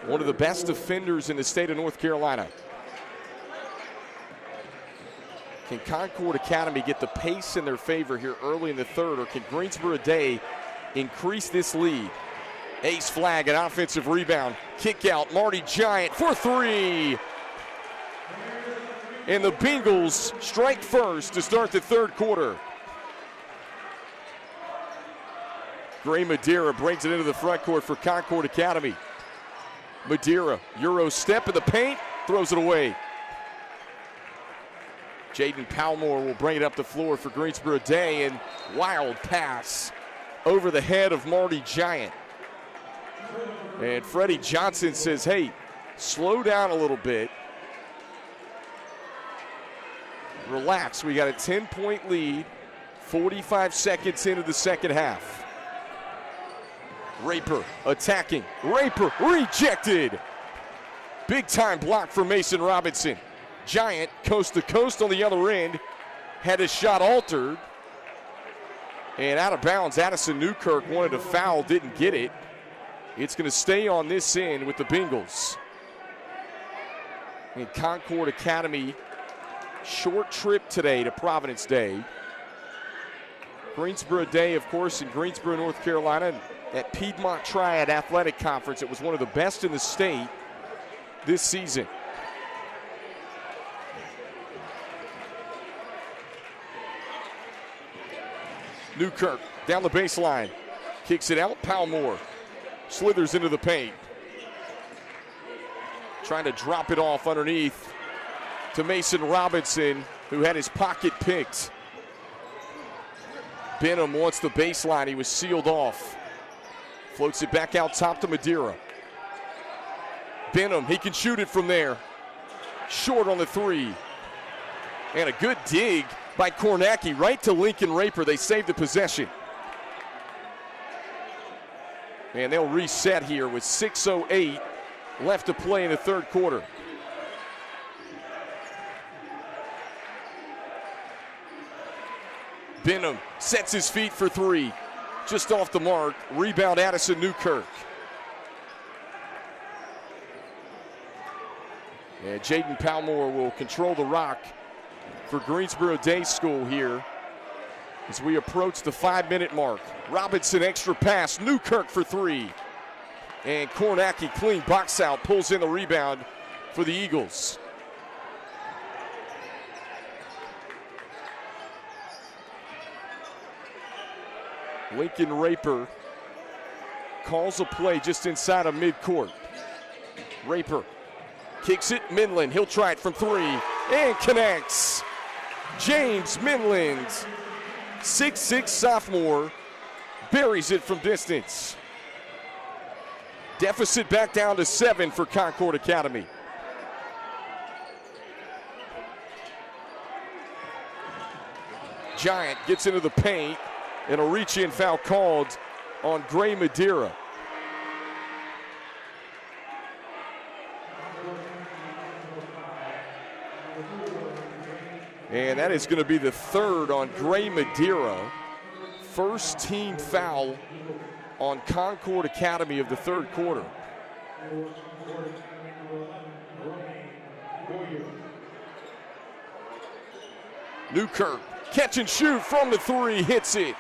One of the best defenders in the state of North Carolina. Can Concord Academy get the pace in their favor here early in the third, or can Greensboro Day increase this lead? Ace flag, an offensive rebound. Kick out, Marty Giant for 3. And the Bengals strike first to start the third quarter. Gray Madeira brings it into the front court for Concord Academy. Madeira, Euro step in the paint, throws it away. Jaden Palmore will bring it up the floor for Greensboro Day, and wild pass over the head of Marty Giant. And Freddie Johnson says, hey, slow down a little bit. Relax, we got a 10-point lead, 45 seconds into the second half. Raper attacking. Raper rejected. Big time block for Mason Robinson. Giant coast to coast on the other end. Had his shot altered. And out of bounds, Addison Newkirk wanted a foul, didn't get it. It's going to stay on this end with the Bengals. And Concord Academy, short trip today to Providence Day. Greensboro Day, of course, in Greensboro, North Carolina. At Piedmont Triad Athletic Conference, it was one of the best in the state this season. Newkirk down the baseline. Kicks it out. Palmore slithers into the paint. Trying to drop it off underneath to Mason Robinson, who had his pocket picked. Benham wants the baseline. He was sealed off. Floats it back out top to Madeira. Benham, he can shoot it from there. Short on the three. And a good dig by Kornacki right to Lincoln Raper. They saved the possession. And they'll reset here with 6:08 left to play in the third quarter. Benham sets his feet for three. Just off the mark. Rebound Addison Newkirk. And Jaden Palmore will control the rock for Greensboro Day School here as we approach the 5-minute mark. Robinson extra pass. Newkirk for three. And Kornacki clean box out. Pulls in the rebound for the Eagles. Lincoln Raper calls a play just inside of midcourt. Raper kicks it. Minland, he'll try it from three and connects. James Minland, 6'6" sophomore, buries it from distance. Deficit back down to 7 for Concord Academy. Giant gets into the paint. And a reach-in foul called on Gray Madeira. And that is going to be the third on Gray Madeira. First team foul on Concord Academy of the third quarter. Newkirk, catch and shoot from the three, hits it.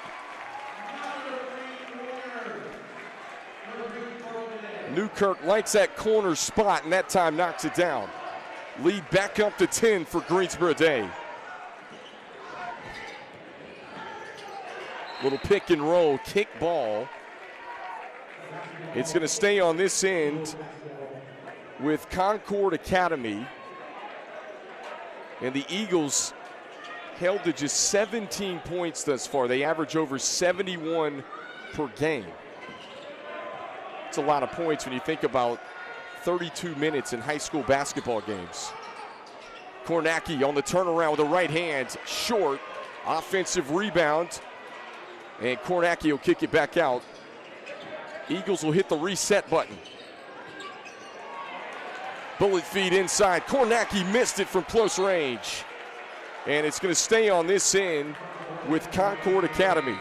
Newkirk likes that corner spot, and that time knocks it down. Lead back up to 10 for Greensboro Day. Little pick and roll, kick ball. It's going to stay on this end with Concord Academy. And the Eagles held to just 17 points thus far. They average over 71 per game. It's a lot of points when you think about 32 minutes in high school basketball games. Kornacki on the turnaround with the right hand, short, offensive rebound, and Kornacki will kick it back out. Eagles will hit the reset button. Bullet feed inside. Kornacki missed it from close range. And it's going to stay on this end with Concord Academy.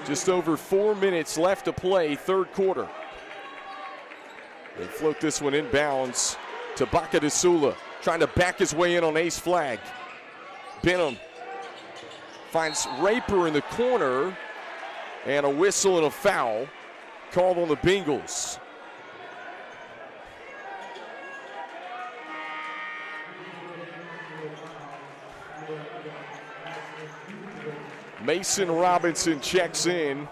Just over 4 minutes left to play, third quarter. They float this one inbounds to Baca de Sula, trying to back his way in on ace flag. Benham finds Raper in the corner, and a whistle and a foul called on the Bengals. Mason Robinson checks in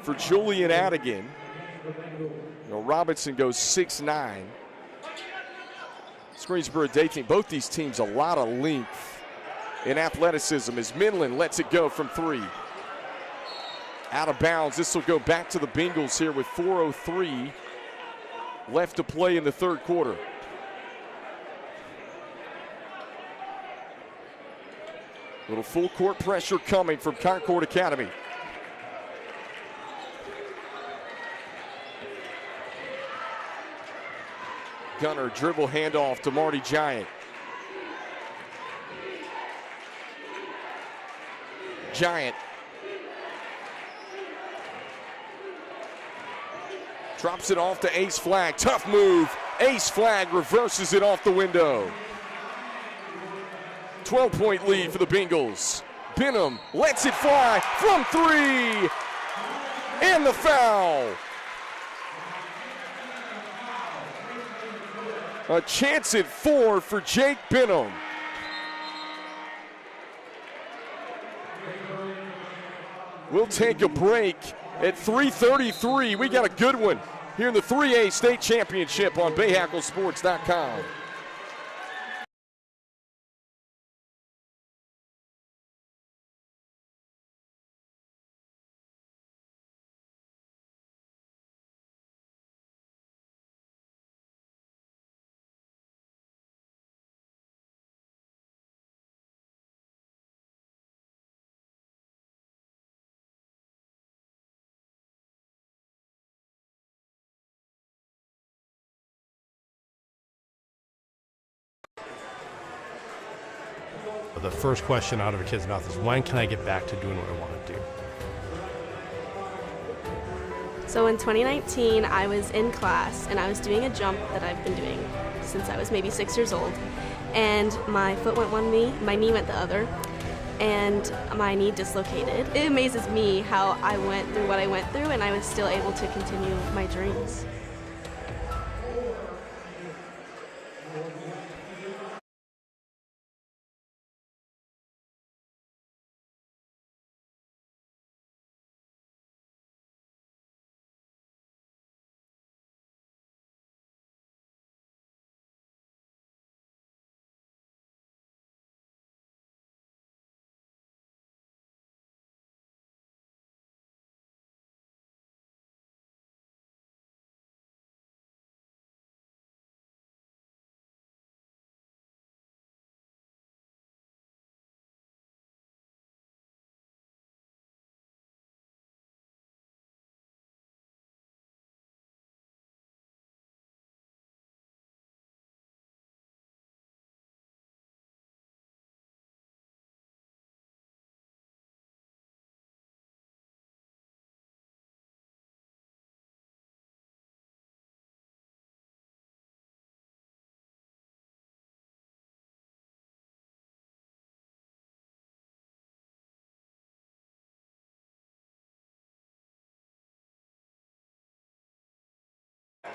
for Julian Adigan. Robinson goes 6'9". Greensboro Day team, both these teams a lot of length and athleticism as Minland lets it go from three. Out of bounds. This will go back to the Bengals here with 4:03 left to play in the third quarter. Little full court pressure coming from Concord Academy. Gunner dribble handoff to Marty Giant. Giant drops it off to Ace Flag. Tough move. Ace Flag reverses it off the window. 12-point lead for the Bengals. Benham lets it fly from three. And the foul. A chance at 4 for Jake Binham. We'll take a break at 3:33. We got a good one here in the 3A state championship on BahakelSports.com. The first question out of a kid's mouth is, when can I get back to doing what I want to do? So in 2019, I was in class and I was doing a jump that I've been doing since I was maybe 6 years old. And my foot went one knee, my knee went the other, and my knee dislocated. It amazes me how I went through what I went through and I was still able to continue my dreams.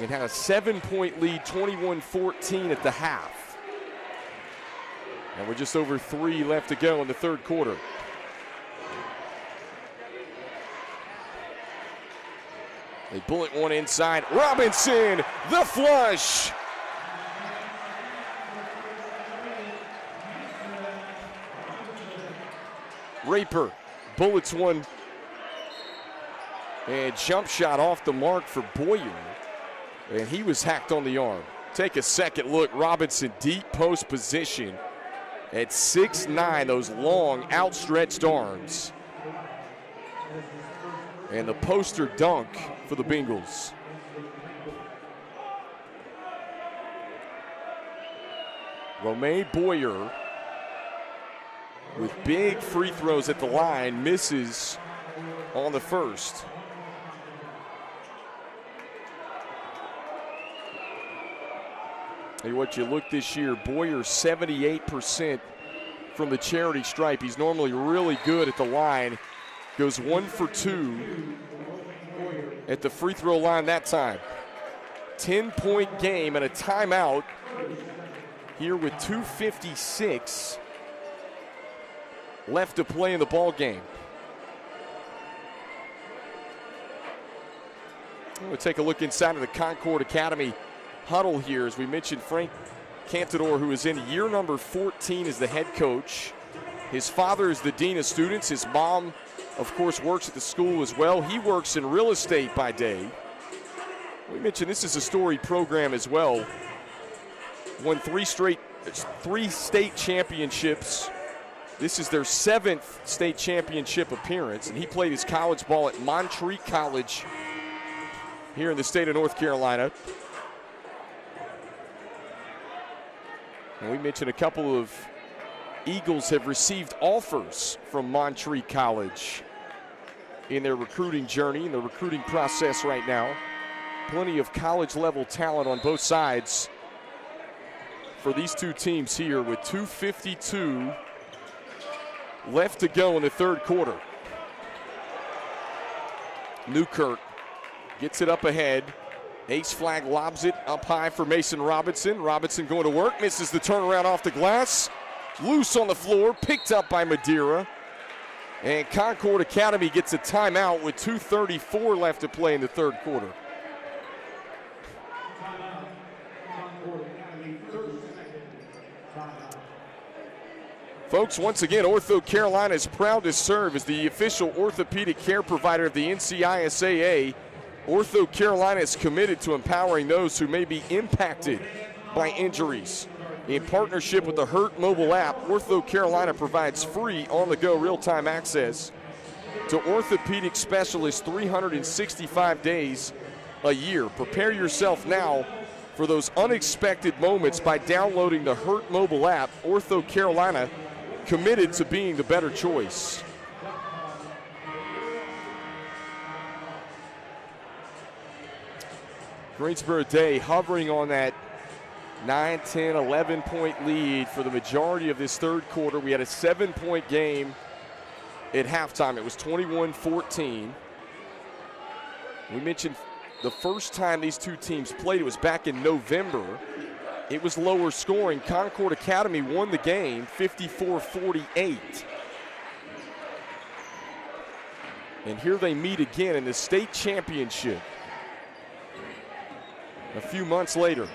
It had a 7-point lead, 21-14 at the half. And we're just over 3 left to go in the third quarter. They bullet one inside. Robinson, the flush. Raper bullets one. And jump shot off the mark for Boyer. And he was hacked on the arm. Take a second look. Robinson, deep post position at 6'9", those long outstretched arms. And the poster dunk for the Bengals. Romain Boyer with big free throws at the line, misses on the first. Hey, what you look this year, Boyer 78% from the charity stripe. He's normally really good at the line. Goes 1 for 2 at the free throw line that time. 10-point game and a timeout here with 2:56 left to play in the ball game. We'll take a look inside of the Concord Academy huddle here. As we mentioned, Frank Cantador, who is in year number 14 as the head coach. His father is the dean of students. His mom, of course, works at the school as well. He works in real estate by day. We mentioned this is a storied program as well. Won 3 state championships. This is their 7th state championship appearance, and he played his college ball at Montreat College here in the state of North Carolina. And we mentioned a couple of Eagles have received offers from Montreat College in their recruiting journey, in the recruiting process right now. Plenty of college-level talent on both sides for these two teams here with 2:52 left to go in the third quarter. Newkirk gets it up ahead. Ace Flag lobs it up high for Mason Robinson. Robinson going to work, misses the turnaround off the glass. Loose on the floor, picked up by Madeira. And Concord Academy gets a timeout with 2:34 left to play in the third quarter. Folks, once again, Ortho Carolina is proud to serve as the official orthopedic care provider of the NCISAA. Ortho Carolina is committed to empowering those who may be impacted by injuries. In partnership with the Hurt mobile app, Ortho Carolina provides free on-the-go real-time access to orthopedic specialists 365 days a year. Prepare yourself now for those unexpected moments by downloading the Hurt mobile app. Ortho Carolina, committed to being the better choice. Greensboro Day hovering on that 9, 10, 11-point lead for the majority of this third quarter. We had a 7-point game at halftime. It was 21-14. We mentioned the first time these two teams played, it was back in November. It was lower scoring. Concord Academy won the game 54-48. And here they meet again in the state championship a few months later.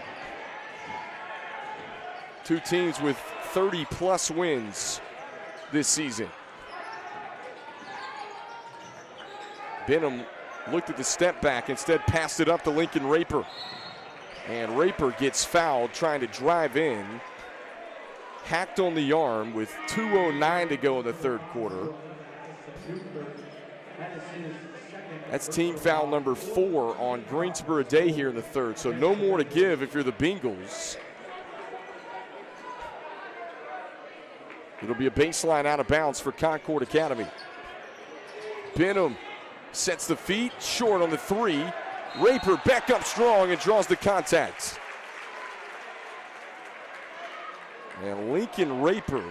Two teams with 30-plus wins this season. Benham looked at the step back, instead passed it up to Lincoln Raper. And Raper gets fouled trying to drive in. Hacked on the arm with 2:09 to go in the third quarter. That's team foul number 4 on Greensboro Day here in the third. So no more to give if you're the Bengals. It'll be a baseline out of bounds for Concord Academy. Benham sets the feet, short on the 3. Raper back up strong and draws the contact. And Lincoln Raper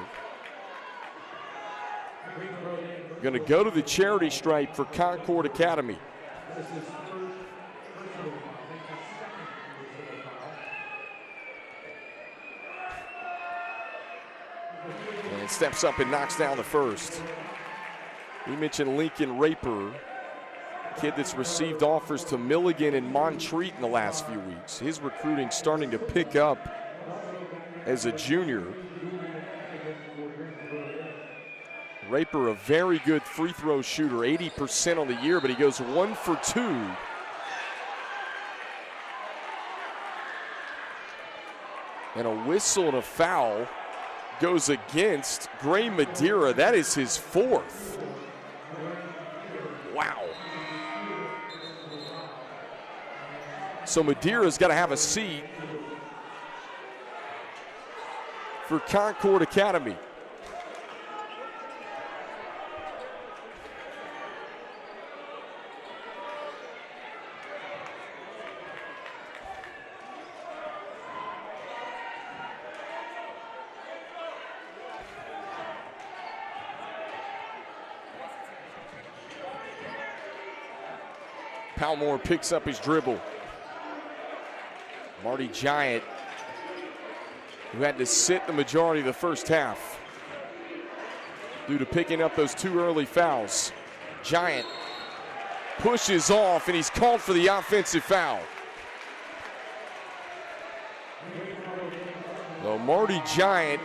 going to go to the charity stripe for Concord Academy. And steps up and knocks down the first. We mentioned Lincoln Raper, kid that's received offers to Milligan and Montreat in the last few weeks. His recruiting starting to pick up as a junior. Raper, a very good free throw shooter, 80% on the year, but he goes 1 for 2. And a whistle and a foul goes against Gray Madeira. That is his 4th. Wow. So Madeira's got to have a seat for Concord Academy. Palmore picks up his dribble. Marty Giant, who had to sit the majority of the first half due to picking up those 2 early fouls. Giant pushes off, and he's called for the offensive foul. So Marty Giant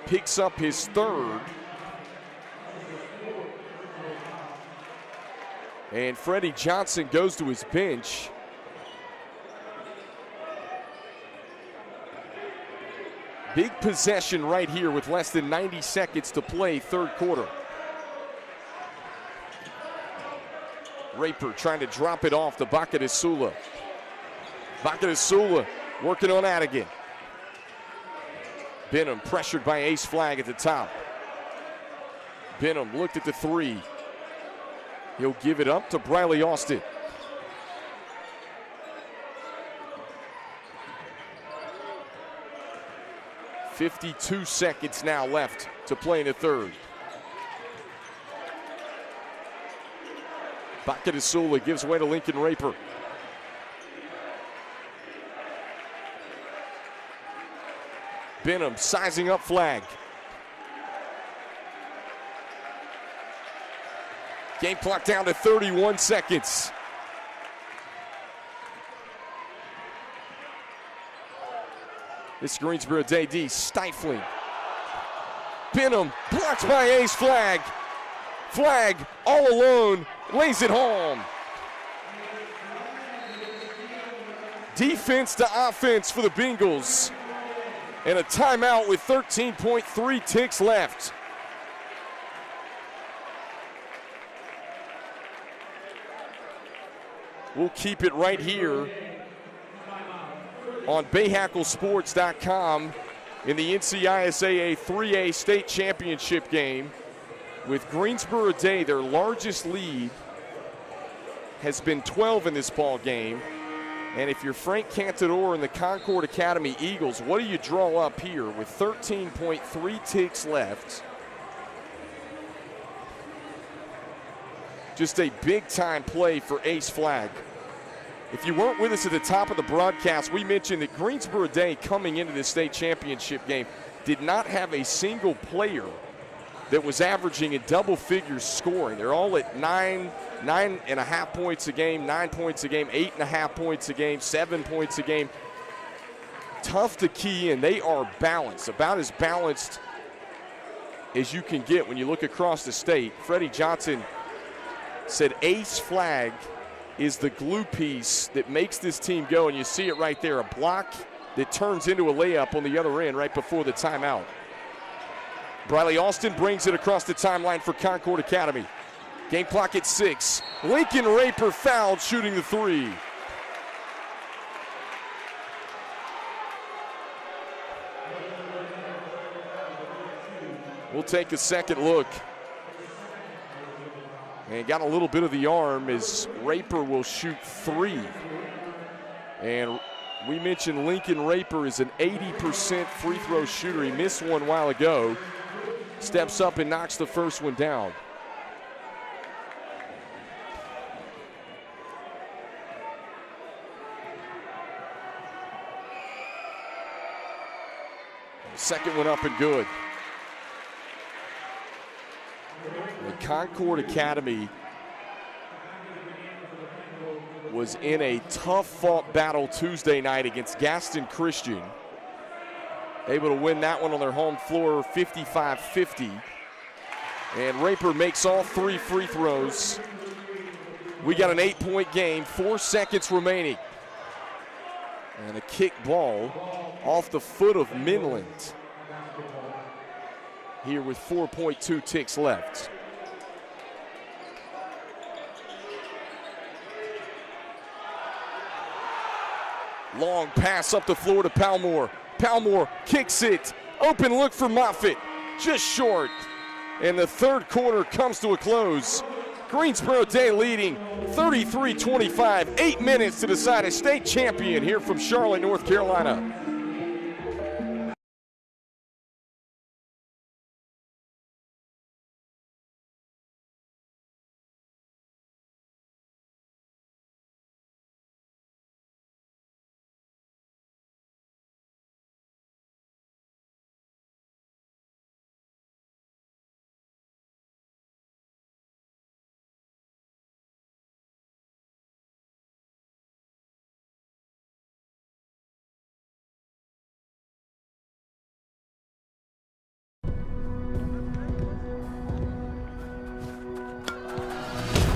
picks up his 3rd. And Freddie Johnson goes to his bench. Big possession right here with less than 90 seconds to play, third quarter. Raper trying to drop it off to Bahakel. Bahakel working on Adigan. Benham pressured by Ace Flag at the top. Benham looked at the 3. He'll give it up to Briley Austin. .52 seconds now left to play in the third. Bahakel gives way to Lincoln Raper. Benham sizing up flag. Game clock down to 31 seconds. This Greensboro Day D stifling. Benham blocked by Ace Flag. Flag all alone, lays it home. Defense to offense for the Bengals. And a timeout with 13.3 ticks left. We'll keep it right here on BahakelSports.com in the NCISAA 3A state championship game with Greensboro Day. Their largest lead has been 12 in this ball game. And if you're Frank Cantador and the Concord Academy Eagles, what do you draw up here with 13.3 ticks left? Just a big-time play for Ace Flag. If you weren't with us at the top of the broadcast, we mentioned that Greensboro Day coming into this state championship game did not have a single player that was averaging in double figures scoring. They're all at 9.5 points a game, 9 points a game, 8.5 points a game, 7 points a game. Tough to key in. They are balanced, about as balanced as you can get when you look across the state. Freddie Johnson said Ace Flag is the glue piece that makes this team go, and you see it right there, a block that turns into a layup on the other end right before the timeout. Briley Alston brings it across the timeline for Concord Academy. Game clock at 6. Lincoln Raper fouled shooting the three. We'll take a second look. And got a little bit of the arm as Raper will shoot 3. And we mentioned Lincoln Raper is an 80% free throw shooter. He missed one a while ago. Steps up and knocks the first one down. Second one up and good. The Concord Academy was in a tough-fought battle Tuesday night against Gaston Christian. Able to win that one on their home floor, 55-50. And Raper makes all 3 free throws. We got an 8-point game, 4 seconds remaining. And a kick ball off the foot of Minland here with 4.2 ticks left. Long pass up the floor to Palmore. Palmore kicks it. Open look for Moffitt. Just short. And the third quarter comes to a close. Greensboro Day leading 33-25. 8 minutes to decide a state champion here from Charlotte, North Carolina.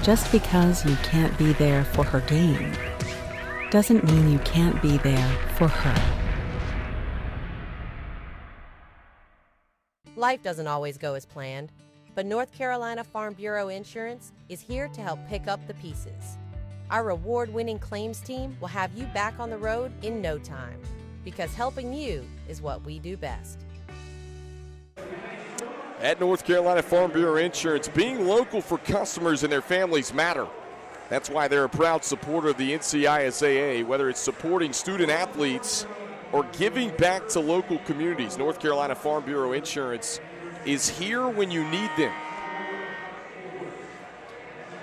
Just because you can't be there for her game doesn't mean you can't be there for her. Life doesn't always go as planned, but North Carolina Farm Bureau Insurance is here to help pick up the pieces. Our award-winning claims team will have you back on the road in no time, because helping you is what we do best. At North Carolina Farm Bureau Insurance, being local for customers and their families matter. That's why they're a proud supporter of the NCISAA, whether it's supporting student athletes or giving back to local communities. North Carolina Farm Bureau Insurance is here when you need them.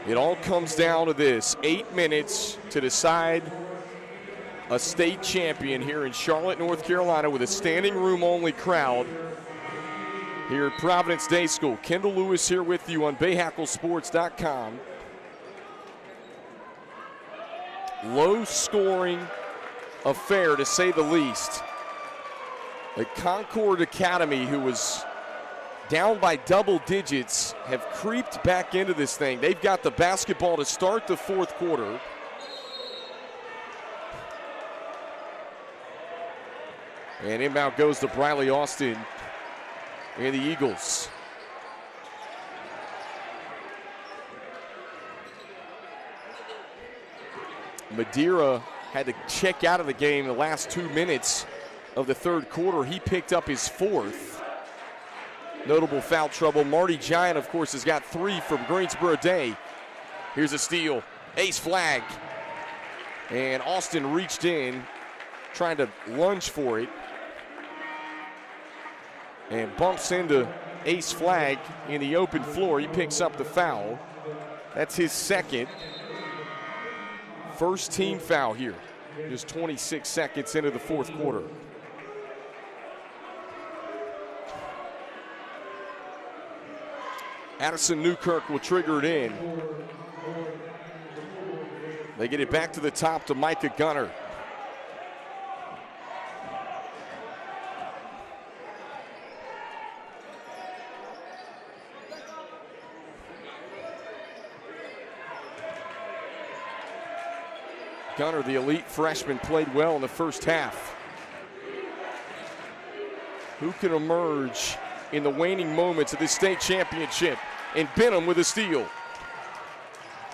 It all comes down to this: 8 minutes to decide a state champion here in Charlotte, North Carolina, with a standing room only crowd here at Providence Day School. Kendall Lewis here with you on BahakelSports.com. Low scoring affair, to say the least. The Concord Academy, who was down by double digits, have creeped back into this thing. They've got the basketball to start the fourth quarter. And inbound goes to Briley Austin and the Eagles. Madeira had to check out of the game the last 2 minutes of the third quarter. He picked up his fourth. Notable foul trouble. Marty Giant, of course, has got 3 from Greensboro Day. Here's a steal. Ace flag. And Austin reached in, trying to lunge for it. And bumps into Ace Flag in the open floor. He picks up the foul. That's his second. First team foul here. Just 26 seconds into the fourth quarter. Addison Newkirk will trigger it in. They get it back to the top to Micah Gunner. Gunner, the elite freshman, played well in the first half. Who can emerge in the waning moments of this state championship? And Benham with a steal.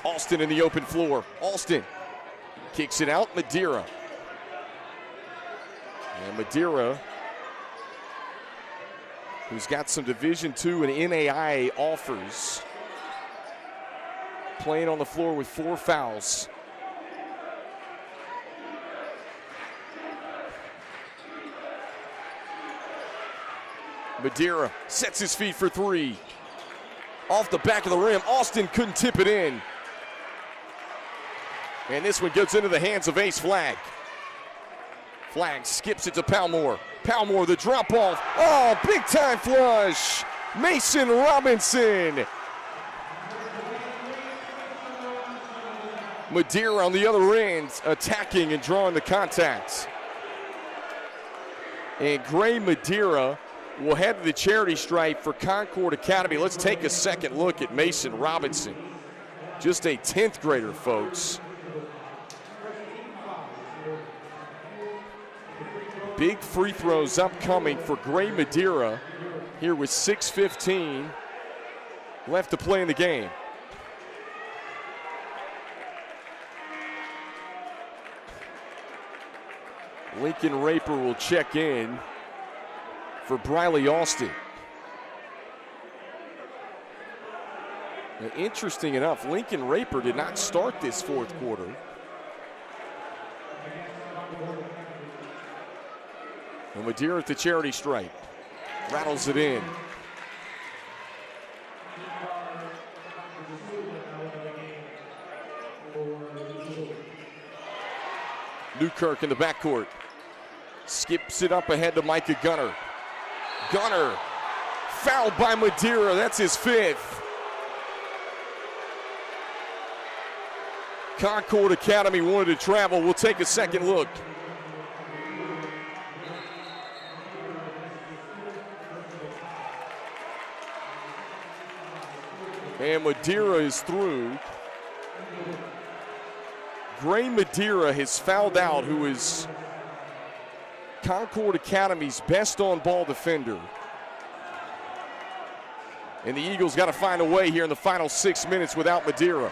Austin in the open floor. Austin kicks it out. Madeira. And Madeira, who's got some Division II and NAIA offers, playing on the floor with 4 fouls. Madeira sets his feet for 3. Off the back of the rim, Austin couldn't tip it in. And this one goes into the hands of Ace Flag. Flag skips it to Palmore. Palmore, the drop off. Oh, big time flush. Mason Robinson. Madeira on the other end, attacking and drawing the contact. And Gray Madeira will head to the charity stripe for Concord Academy. Let's take a second look at Mason Robinson. Just a 10th grader, folks. Big free throws upcoming for Gray Madeira here with 6:15 left to play in the game. Lincoln Raper will check in for Briley Austin. Now, interesting enough, Lincoln Raper did not start this fourth quarter. And Madeira at the charity stripe. Rattles it in. Newkirk in the backcourt. Skips it up ahead to Micah Gunner. Gunner fouled by Madeira. That's his 5th. Concord Academy wanted to travel. We'll take a second look. And Madeira is through. Gray Madeira has fouled out, who is Concord Academy's best on-ball defender. And the Eagles got to find a way here in the final 6 minutes without Madeira.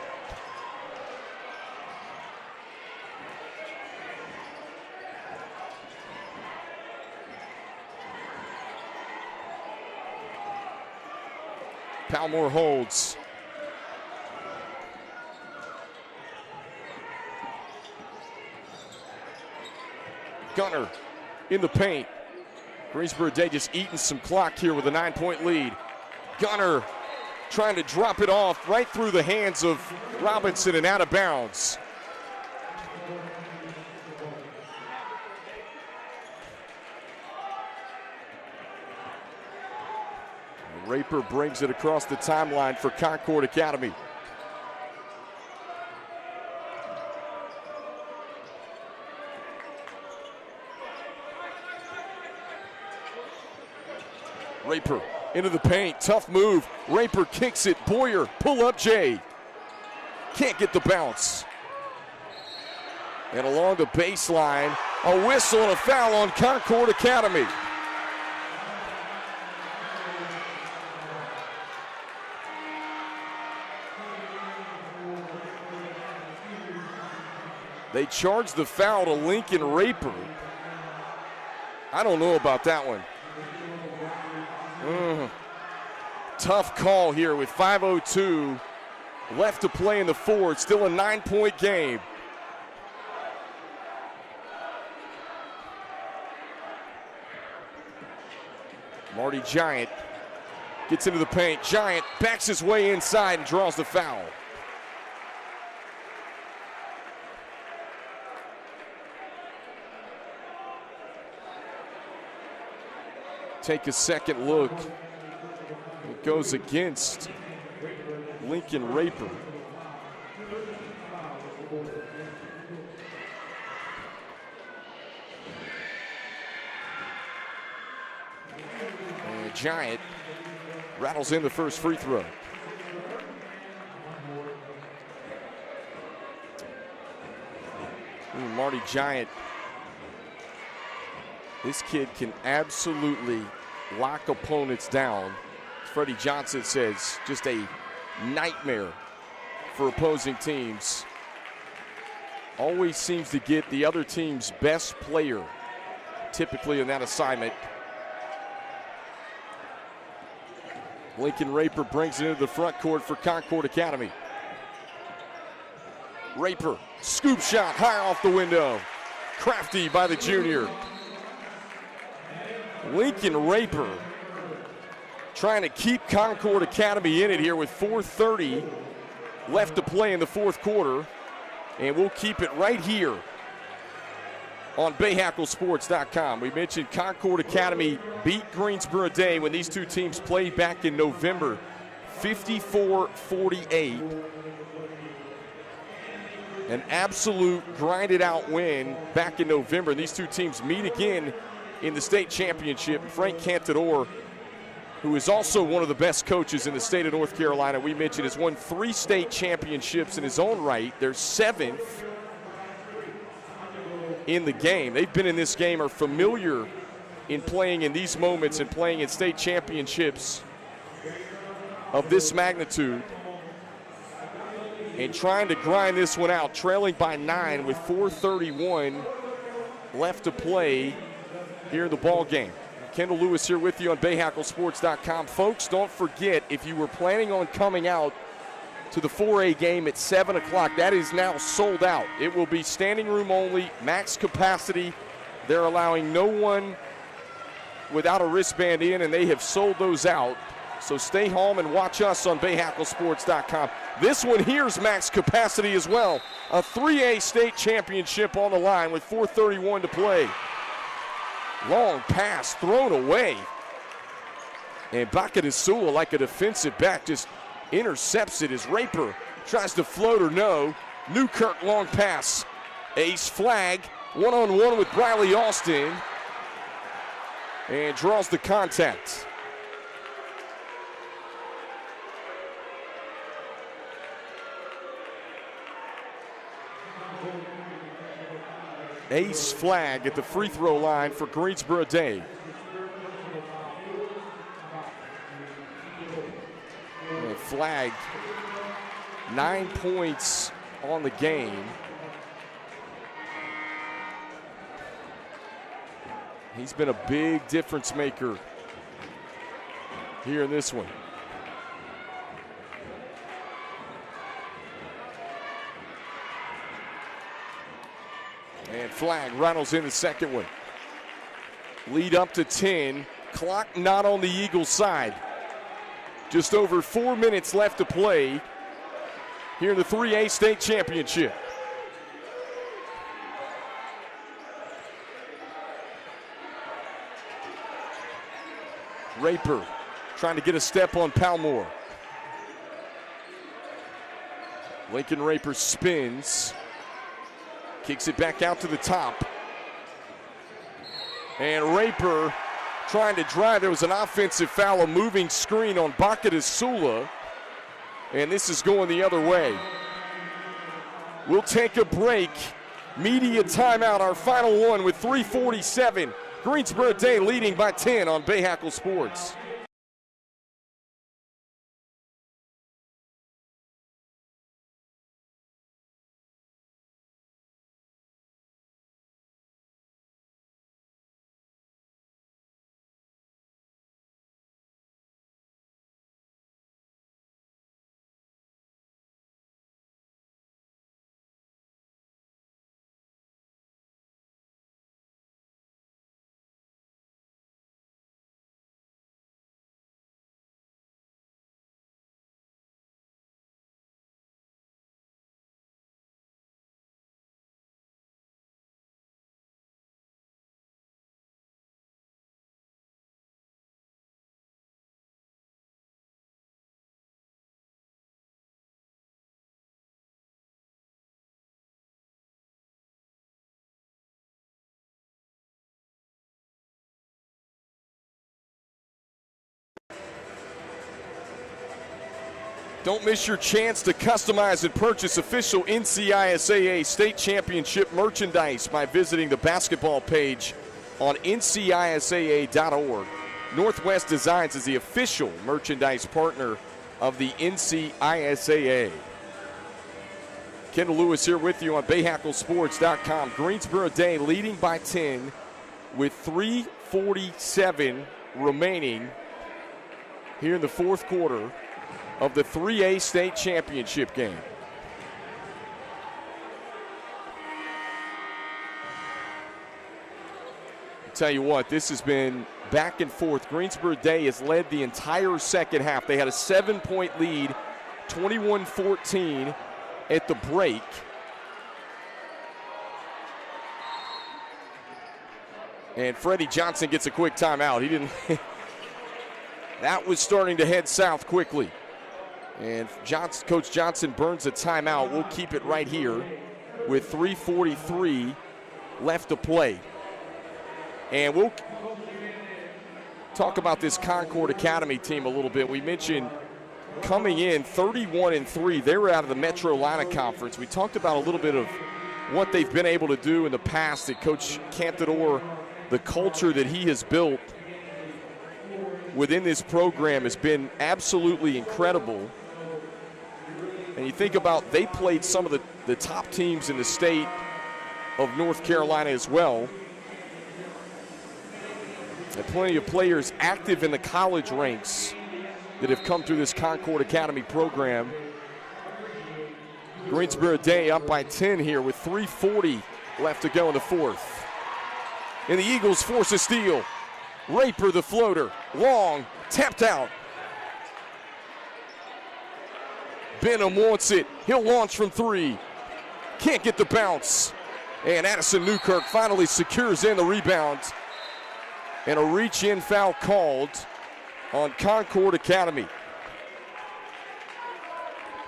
Palmore holds. Gunner in the paint. Greensboro Day just eating some clock here with a 9-point lead. Gunner trying to drop it off right through the hands of Robinson and out of bounds. Raper brings it across the timeline for Concord Academy. Raper into the paint, tough move. Raper kicks it, Boyer, pull up Jay. Can't get the bounce. And along the baseline, a whistle and a foul on Concord Academy. They charged the foul to Lincoln Raper. I don't know about that one. Tough call here with 5:02 left to play in the fourth. Still a 9-point game. Marty Giant gets into the paint. Giant backs his way inside and draws the foul. Take a second look. It goes against Lincoln Raper. And Giant rattles in the first free throw. Marty Giant. This kid can absolutely lock opponents down. Freddie Johnson says just a nightmare for opposing teams. Always seems to get the other team's best player, typically in that assignment. Lincoln Raper brings it into the front court for Concord Academy. Raper, scoop shot high off the window. Crafty by the junior. Lincoln Raper trying to keep Concord Academy in it here with 4:30 left to play in the fourth quarter. And we'll keep it right here on BahakelSports.com. We mentioned Concord Academy beat Greensboro Day when these two teams played back in November, 54-48. An absolute grinded-out win back in November. These two teams meet again in the state championship. Frank Cantador, who is also one of the best coaches in the state of North Carolina, we mentioned, has won 3 state championships in his own right. They're 7th in the game. They've been in this game, are familiar in playing in these moments and playing in state championships of this magnitude. And trying to grind this one out, trailing by 9 with 4:31 left to play here in the ball game. Kendall Lewis here with you on BahakelSports.com. Folks, don't forget, if you were planning on coming out to the 4A game at 7 o'clock, that is now sold out. It will be standing room only, max capacity. They're allowing no one without a wristband in, and they have sold those out. So stay home and watch us on BahakelSports.com. This one here's max capacity as well. A 3A state championship on the line with 4:31 to play. Long pass thrown away. And Bahakel, like a defensive back, just intercepts it as Raper tries to float or no. Newkirk long pass. Ace flag, one-on-one with Briley Austin. And draws the contact. Ace flag at the free throw line for Greensboro Day. And flagged, 9 points on the game. He's been a big difference maker here in this one. And flag rattles in the second one. Lead up to 10. Clock not on the Eagles' side. Just over 4 minutes left to play here in the 3A state championship. Raper trying to get a step on Palmore. Lincoln Raper spins, kicks it back out to the top. And Raper trying to drive. There was an offensive foul, a moving screen on Bahakel, and this is going the other way. We'll take a break. Media timeout, our final one with 3:47. Greensboro Day leading by 10 on Bahakel Sports. Don't miss your chance to customize and purchase official NCISAA state championship merchandise by visiting the basketball page on NCISAA.org. Northwest Designs is the official merchandise partner of the NCISAA. Kendall Lewis here with you on BahakelSports.com. Greensboro Day leading by 10 with 3:47 remaining here in the fourth quarter of the 3A state championship game. I'll tell you what, this has been back and forth. Greensboro Day has led the entire second half. They had a 7-point lead, 21-14 at the break. And Freddie Johnson gets a quick timeout. He didn't. That was starting to head south quickly. And Coach Johnson burns a timeout. We'll keep it right here with 3:43 left to play. And we'll talk about this Concord Academy team a little bit. We mentioned coming in 31-3. They were out of the Metro Atlanta Conference. We talked about a little bit of what they've been able to do in the past at Coach Cantador. The culture that he has built within this program has been absolutely incredible. And you think about, they played some of the top teams in the state of North Carolina as well. And plenty of players active in the college ranks that have come through this Concord Academy program. Greensboro Day up by 10 here with 3:40 left to go in the fourth. And the Eagles force a steal. Raper the floater, long, tapped out. Benham wants it. He'll launch from three. Can't get the bounce. And Addison Newkirk finally secures in the rebound. And a reach-in foul called on Concord Academy.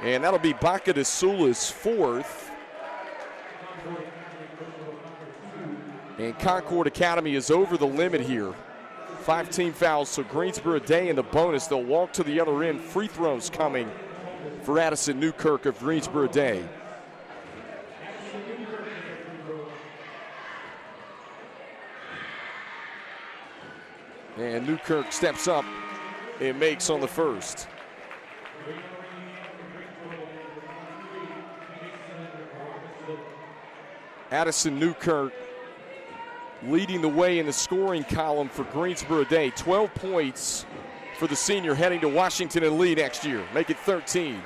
And that'll be Bahakel's fourth. And Concord Academy is over the limit here. 5 team fouls, so Greensboro Day in the bonus. They'll walk to the other end. Free throws coming for Addison Newkirk of Greensboro Day. And Newkirk steps up and makes on the first. Addison Newkirk leading the way in the scoring column for Greensboro Day. 12 points for the senior, heading to Washington and Lee next year. Make it 13.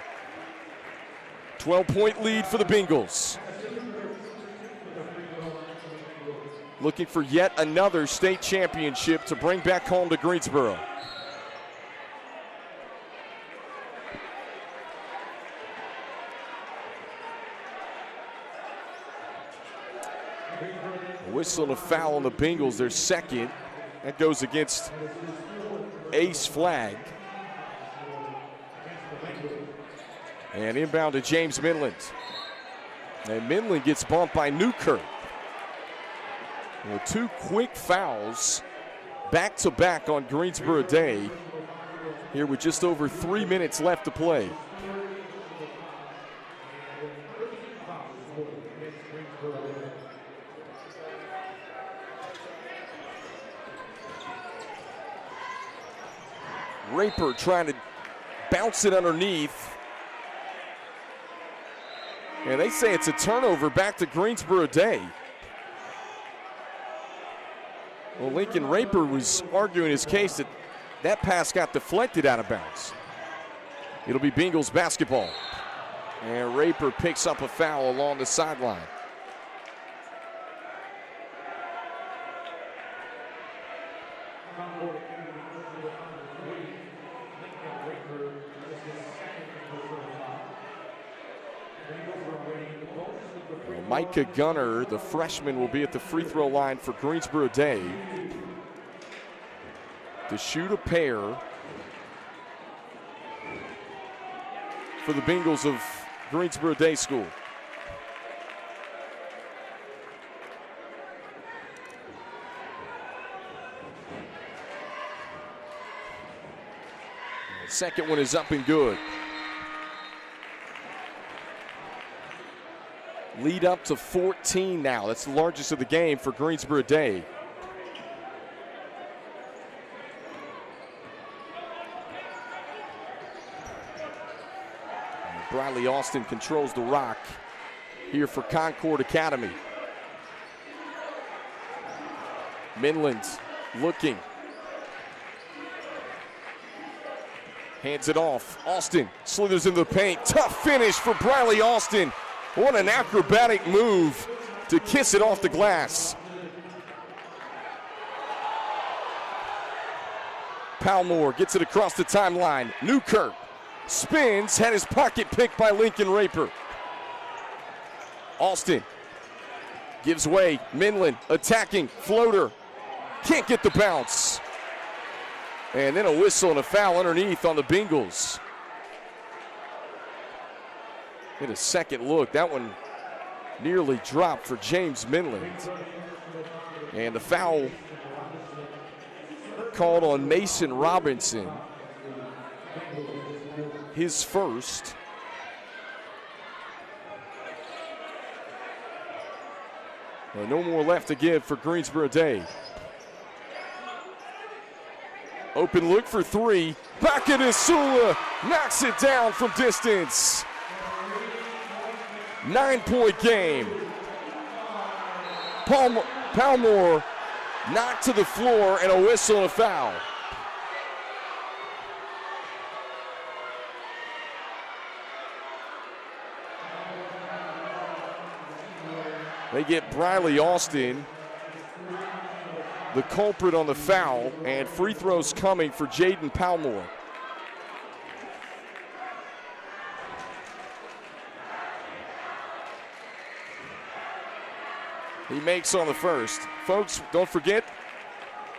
12-point lead for the Bengals. Looking for yet another state championship to bring back home to Greensboro. A whistle and a foul on the Bengals, their second. That goes against Ace Flag. And inbound to James Midland. And Midland gets bumped by Newkirk. Well, 2 quick fouls back-to-back on Greensboro Day here with just over 3 minutes left to play. Raper trying to bounce it underneath. And they say it's a turnover back to Greensboro Day. Well, Lincoln Raper was arguing his case that that pass got deflected out of bounds. It'll be Bengals basketball. And Raper picks up a foul along the sideline. Micah Gunner, the freshman, will be at the free throw line for Greensboro Day to shoot a pair for the Bengals of Greensboro Day School. Second one is up and good. Lead up to 14 now. That's the largest of the game for Greensboro Day. Bradley Austin controls the rock here for Concord Academy. Midland looking. Hands it off. Austin slithers into the paint. Tough finish for Bradley Austin. What an acrobatic move to kiss it off the glass. Palmore gets it across the timeline. Newkirk spins, had his pocket picked by Lincoln Raper. Austin gives way. Midland attacking, floater. Can't get the bounce. And then a whistle and a foul underneath on the Bengals. Get a second look. That one nearly dropped for James Midland. And the foul called on Mason Robinson. His first. Well, no more left to give for Greensboro Day. Open look for three. Bahakel knocks it down from distance. 9-point game. Palmore knocked to the floor and a whistle and a foul. They get Bradley Austin, the culprit on the foul, and free throws coming for Jaden Palmore. He makes on the first. Folks, don't forget,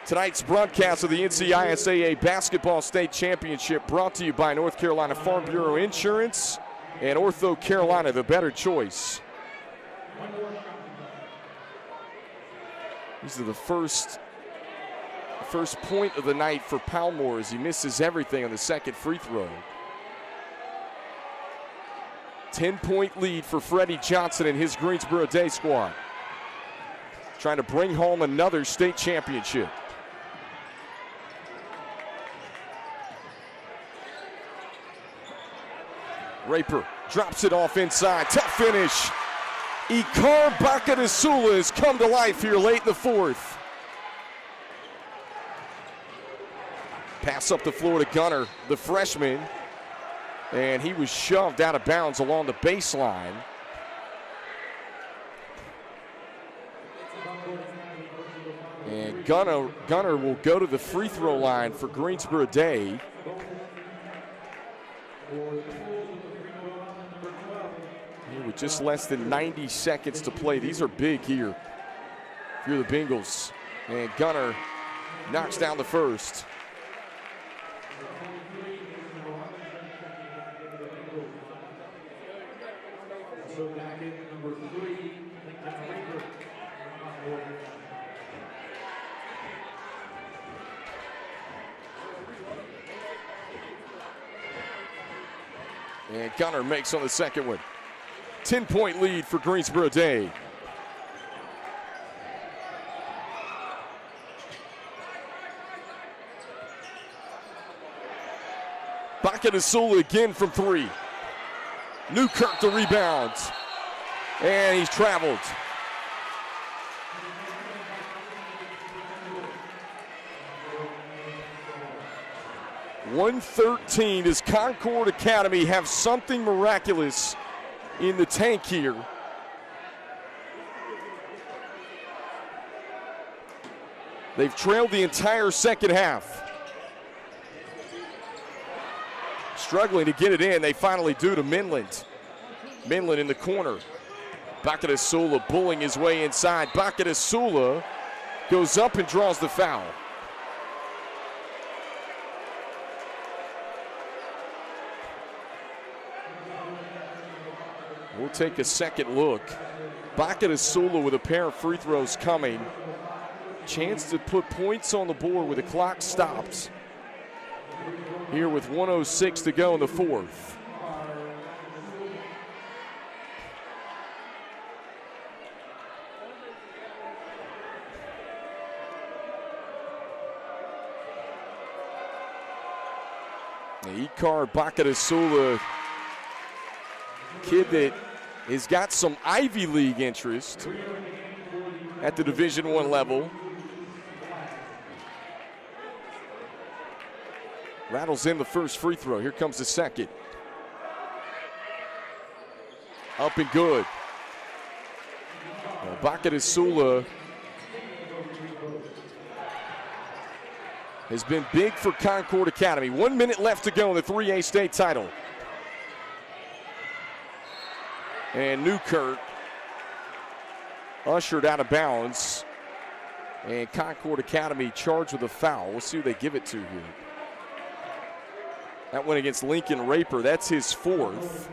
tonight's broadcast of the NCISAA Basketball State Championship brought to you by North Carolina Farm Bureau Insurance and Ortho Carolina, the better choice. These are the first point of the night for Palmore as he misses everything on the second free throw. 10-point lead for Freddie Johnson and his Greensboro Day squad, trying to bring home another state championship. Raper drops it off inside. Tough finish. Ikar Bahakel has come to life here late in the fourth. Pass up the floor to Gunner, the freshman, and he was shoved out of bounds along the baseline. And Gunner will go to the free throw line for Greensboro Day. With just less than 90 seconds to play. These are big here if you're the Bengals. And Gunner knocks down the first. And Gunner makes on the second one. 10-point lead for Greensboro Day. Bahakel again from three. Newkirk the rebound. And he's traveled. .113. Does Concord Academy have something miraculous in the tank here? They've trailed the entire second half. Struggling to get it in. They finally do to Minland. Minland in the corner. Bahakel bullying his way inside. Bahakel goes up and draws the foul. We'll take a second look. Bahakel with a pair of free throws coming. Chance to put points on the board with the clock stopped. Here with 1:06 to go in the fourth. Ikar Bahakel, kid that has got some Ivy League interest at the Division I level. Rattles in the first free throw. Here comes the second. Up and good. Bahakel has been big for Concord Academy. 1 minute left to go in the 3A state title. And Newkirk ushered out of bounds. And Concord Academy charged with a foul. We'll see who they give it to here. That went against Lincoln Raper. That's his fourth.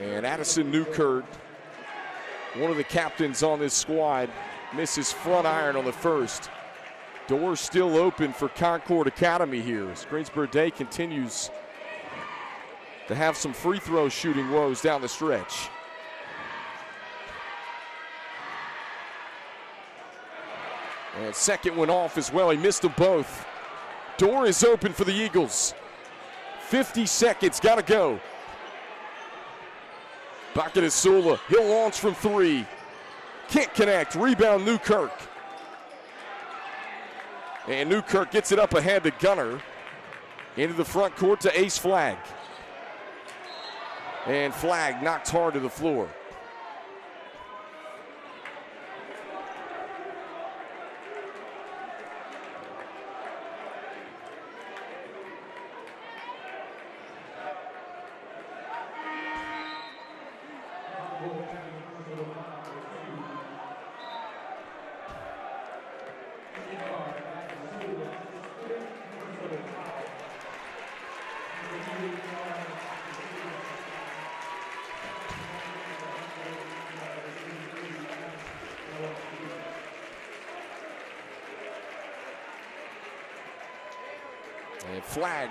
And Addison Newkirk, one of the captains on this squad, misses front iron on the first. Door still open for Concord Academy here as Greensboro Day continues to have some free throw shooting woes down the stretch. And second one off as well. He missed them both. Door is open for the Eagles. 50 seconds, gotta go. Bahakel, he'll launch from three. Can't connect, rebound Newkirk. And Newkirk gets it up ahead to Gunner. Into the front court to Ace Flagg. And Flagg knocked hard to the floor. And Flagg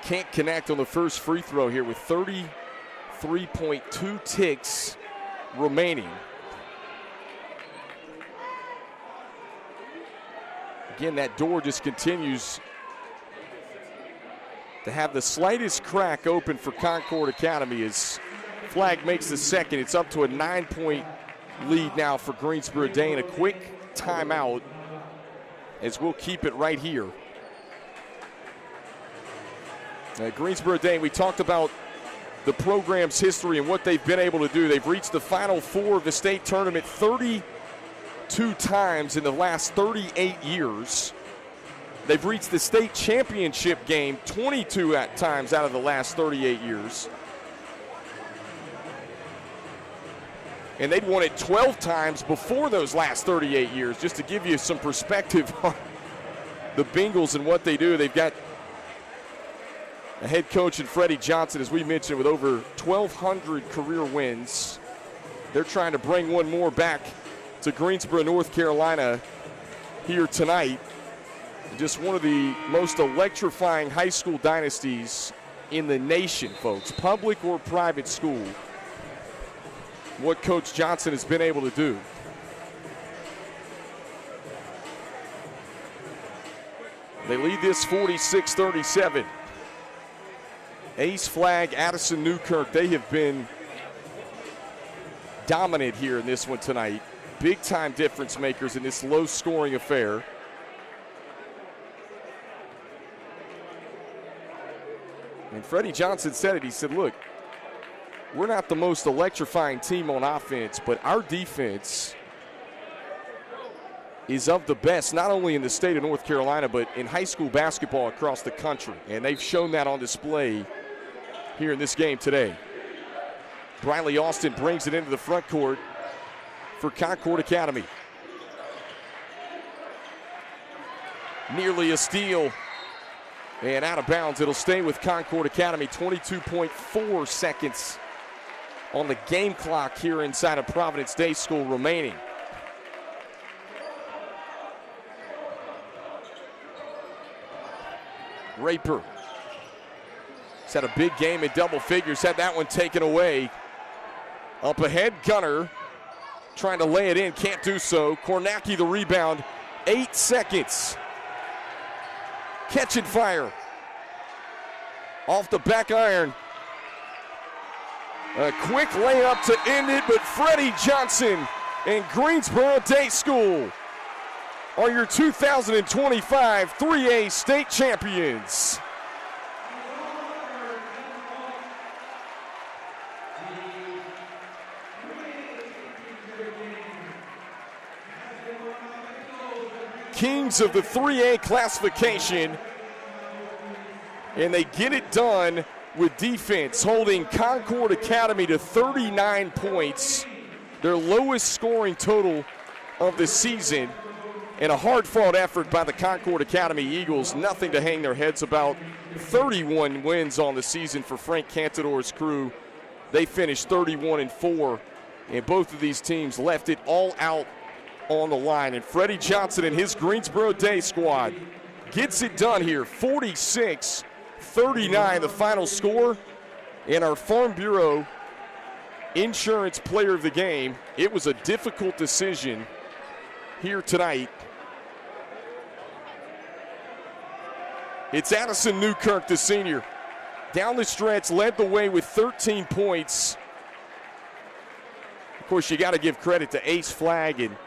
can't connect on the first free throw here with 33.2 ticks remaining. Again, that door just continues to have the slightest crack open for Concord Academy as Flagg makes the second. It's up to a 9-point lead now for Greensboro Day, and a quick timeout as we'll keep it right here. Greensboro Day, we talked about the program's history and what they've been able to do. They've reached the Final Four of the state tournament 32 times in the last 38 years. They've reached the state championship game 22 times out of the last 38 years. And they'd won it 12 times before those last 38 years, just to give you some perspective the Bengals and what they do. They've got a head coach in Freddie Johnson, as we mentioned, with over 1,200 career wins. They're trying to bring one more back to Greensboro, North Carolina here tonight. Just one of the most electrifying high school dynasties in the nation, folks, public or private school. What Coach Johnson has been able to do. They lead this 46-37. Ace flag, Addison Newkirk, they have been dominant here in this one tonight. Big time difference makers in this low scoring affair. And Freddie Johnson said it, he said, look, we're not the most electrifying team on offense, but our defense is of the best, not only in the state of North Carolina, but in high school basketball across the country. And they've shown that on display here in this game today. Briley Austin brings it into the front court for Concord Academy. Nearly a steal and out of bounds. It'll stay with Concord Academy. 22.4 seconds on the game clock here inside of Providence Day School remaining. Raper has had a big game in double figures, had that one taken away. Up ahead, Gunner trying to lay it in, can't do so. Kornacki the rebound, 8 seconds. Catch and fire. Off the back iron. A quick layup to end it, but Freddie Johnson and Greensboro Day School are your 2025 3A state champions. Kings of the 3A classification, and they get it done with defense, holding Concord Academy to 39 points, their lowest scoring total of the season. And a hard-fought effort by the Concord Academy Eagles. Nothing to hang their heads about. 31 wins on the season for Frank Cantador's crew. They finished 31-4, and both of these teams left it all out on the line. And Freddie Johnson and his Greensboro Day squad gets it done here. 46-39, the final score. And our Farm Bureau Insurance Player of the Game. It was a difficult decision here tonight. It's Addison Newkirk, the senior. Down the stretch, led the way with 13 points. Of course, you got to give credit to Ace Flagg and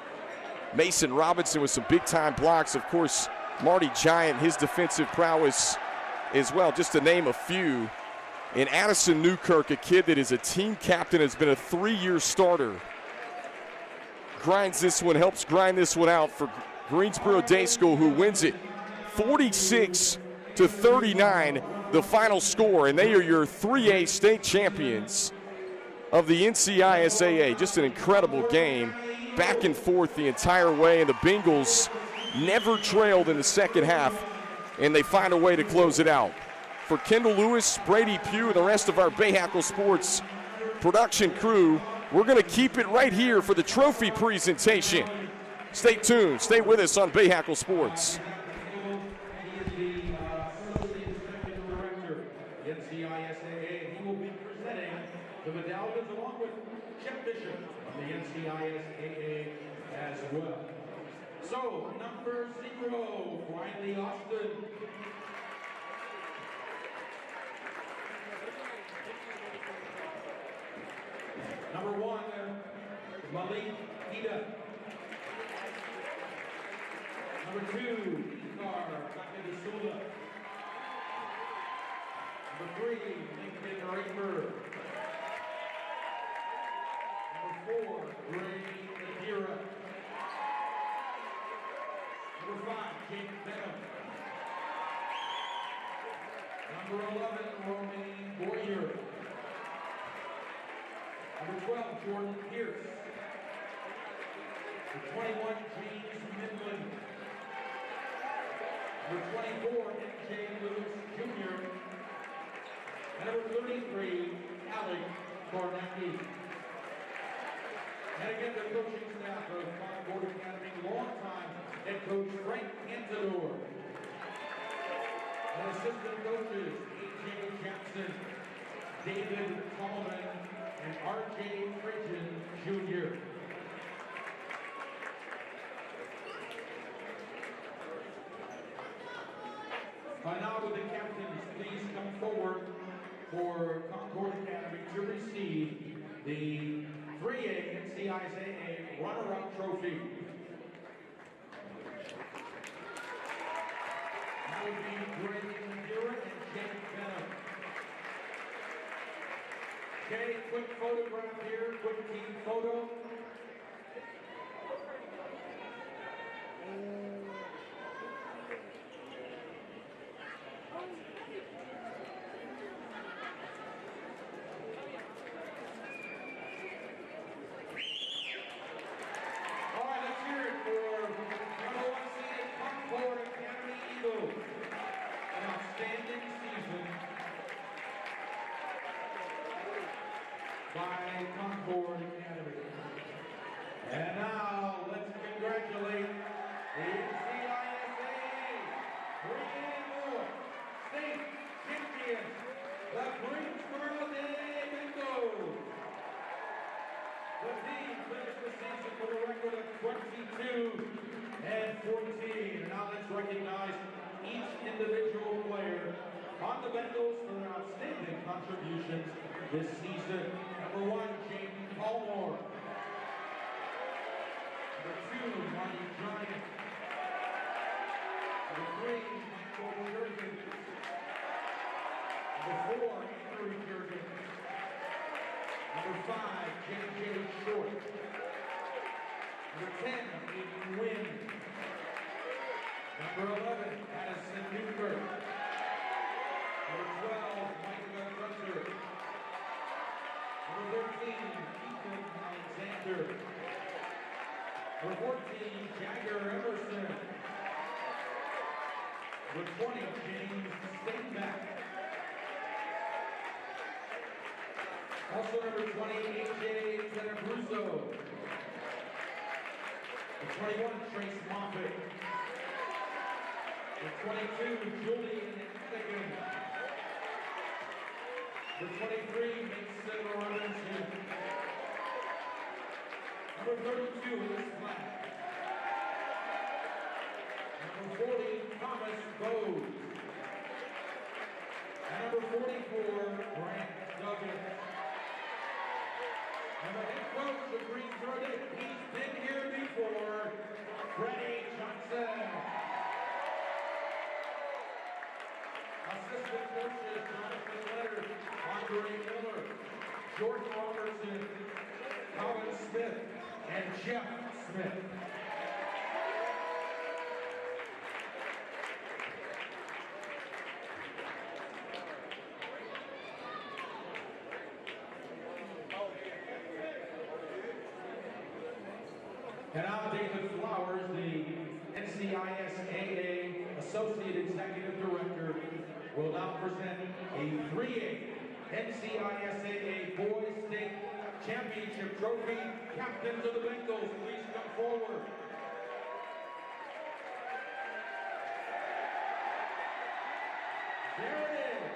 Mason Robinson with some big-time blocks. Of course, Marty Giant, his defensive prowess as well, just to name a few. And Addison Newkirk, a kid that is a team captain, has been a 3-year starter. Grinds this one, helps grind this one out for Greensboro Day School, who wins it 46-39, the final score. And they are your 3A state champions of the NCISAA. Just an incredible game, back and forth the entire way. And the Bengals never trailed in the second half, and they find a way to close it out. For Kendall Lewis, Brady Pugh, and the rest of our Bahakel Sports production crew, we're going to keep it right here for the trophy presentation. Stay tuned. Stay with us on Bahakel Sports. NCISAA, he will be presenting the medallions along with Chip Bishop of the NCISAA as well. So, number 0, Briley Austin. Number 1, Malik Ida. Number 2, Ikar Takadisula. Number 3, Lincoln Raper. Number 4, Ray Nadira. Number 5, Jake Benham. Number 11, Romaine Boyer. Number 12, Jordan Pierce. Number 21, James Midland. Number 24, NJ Lewis Jr. And number 33, Alec Kornacki. And again, the coaching staff of Concord Academy, longtime head coach Frank Cantador. And assistant coaches, A.J. Jackson, David Tallman, and R.J. Frigian Jr. Now would the captains please come forward for Concord Academy to receive the 3A NCISAA runner-up trophy. That would be Greg Mira and Jake Benham. Okay, quick photograph here, quick team photo. Concord Academy Eagles, an outstanding season by Concord Academy. And now let's congratulate the NCISAA 3A state champions, the Greensboro Day School. The team finished the season with a record of 22-14. And now let's recognize each individual player on the Bengals for their outstanding contributions this season. Number 1, Jamie Palmore. Number 2, Marty Giant. Number 3, Michael Jurgen. Number 4, Andrew Jurgen. Number 5, J.J. Short. Number 10, Aiden Wynn. Number 11, Addison Newkirk. Number 12, Micah Crutcher. Number 13, Ethan Alexander. Number 14, Jagger Emerson. Number 20, James Steinbeck. Also number 20, AJ Tenebruzzo. Number 21, Trace Moffitt. Number 22, Julian Egan. Number 23, Mason Robinson. Number 32, Liz Black. Number 40, Thomas Bowes. And number 44, Grant Duggan. And the head coach of Greensboro Day, he's been here before, Freddie Johnson. Assistant coaches, Jonathan Leonard, Andre Miller, Jordan Robertson, Colin Smith, and Jeff Smith. And now David Flowers, the NCISAA Associate Executive Director, will now present a 3A NCISAA Boys State Championship Trophy. Captains of the Bengals, please come forward. There it is.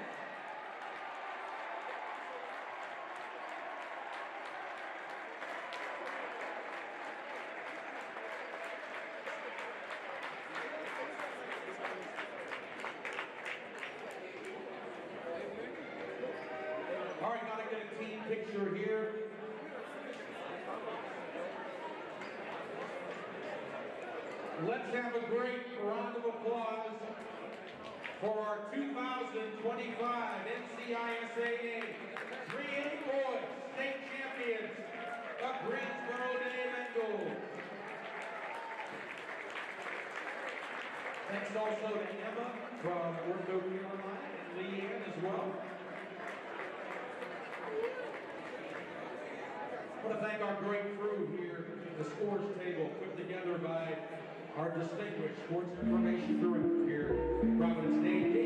All right, gotta get a team picture here. Let's have a great round of applause for our 2025 NCISAA 3A Boys State Champions, the Greensboro Day Bengals. Thanks also to Emma from Ortho Carolina and Leanne as well. I want to thank our great crew here, the scores table put together by our distinguished sports information director here at Providence Day.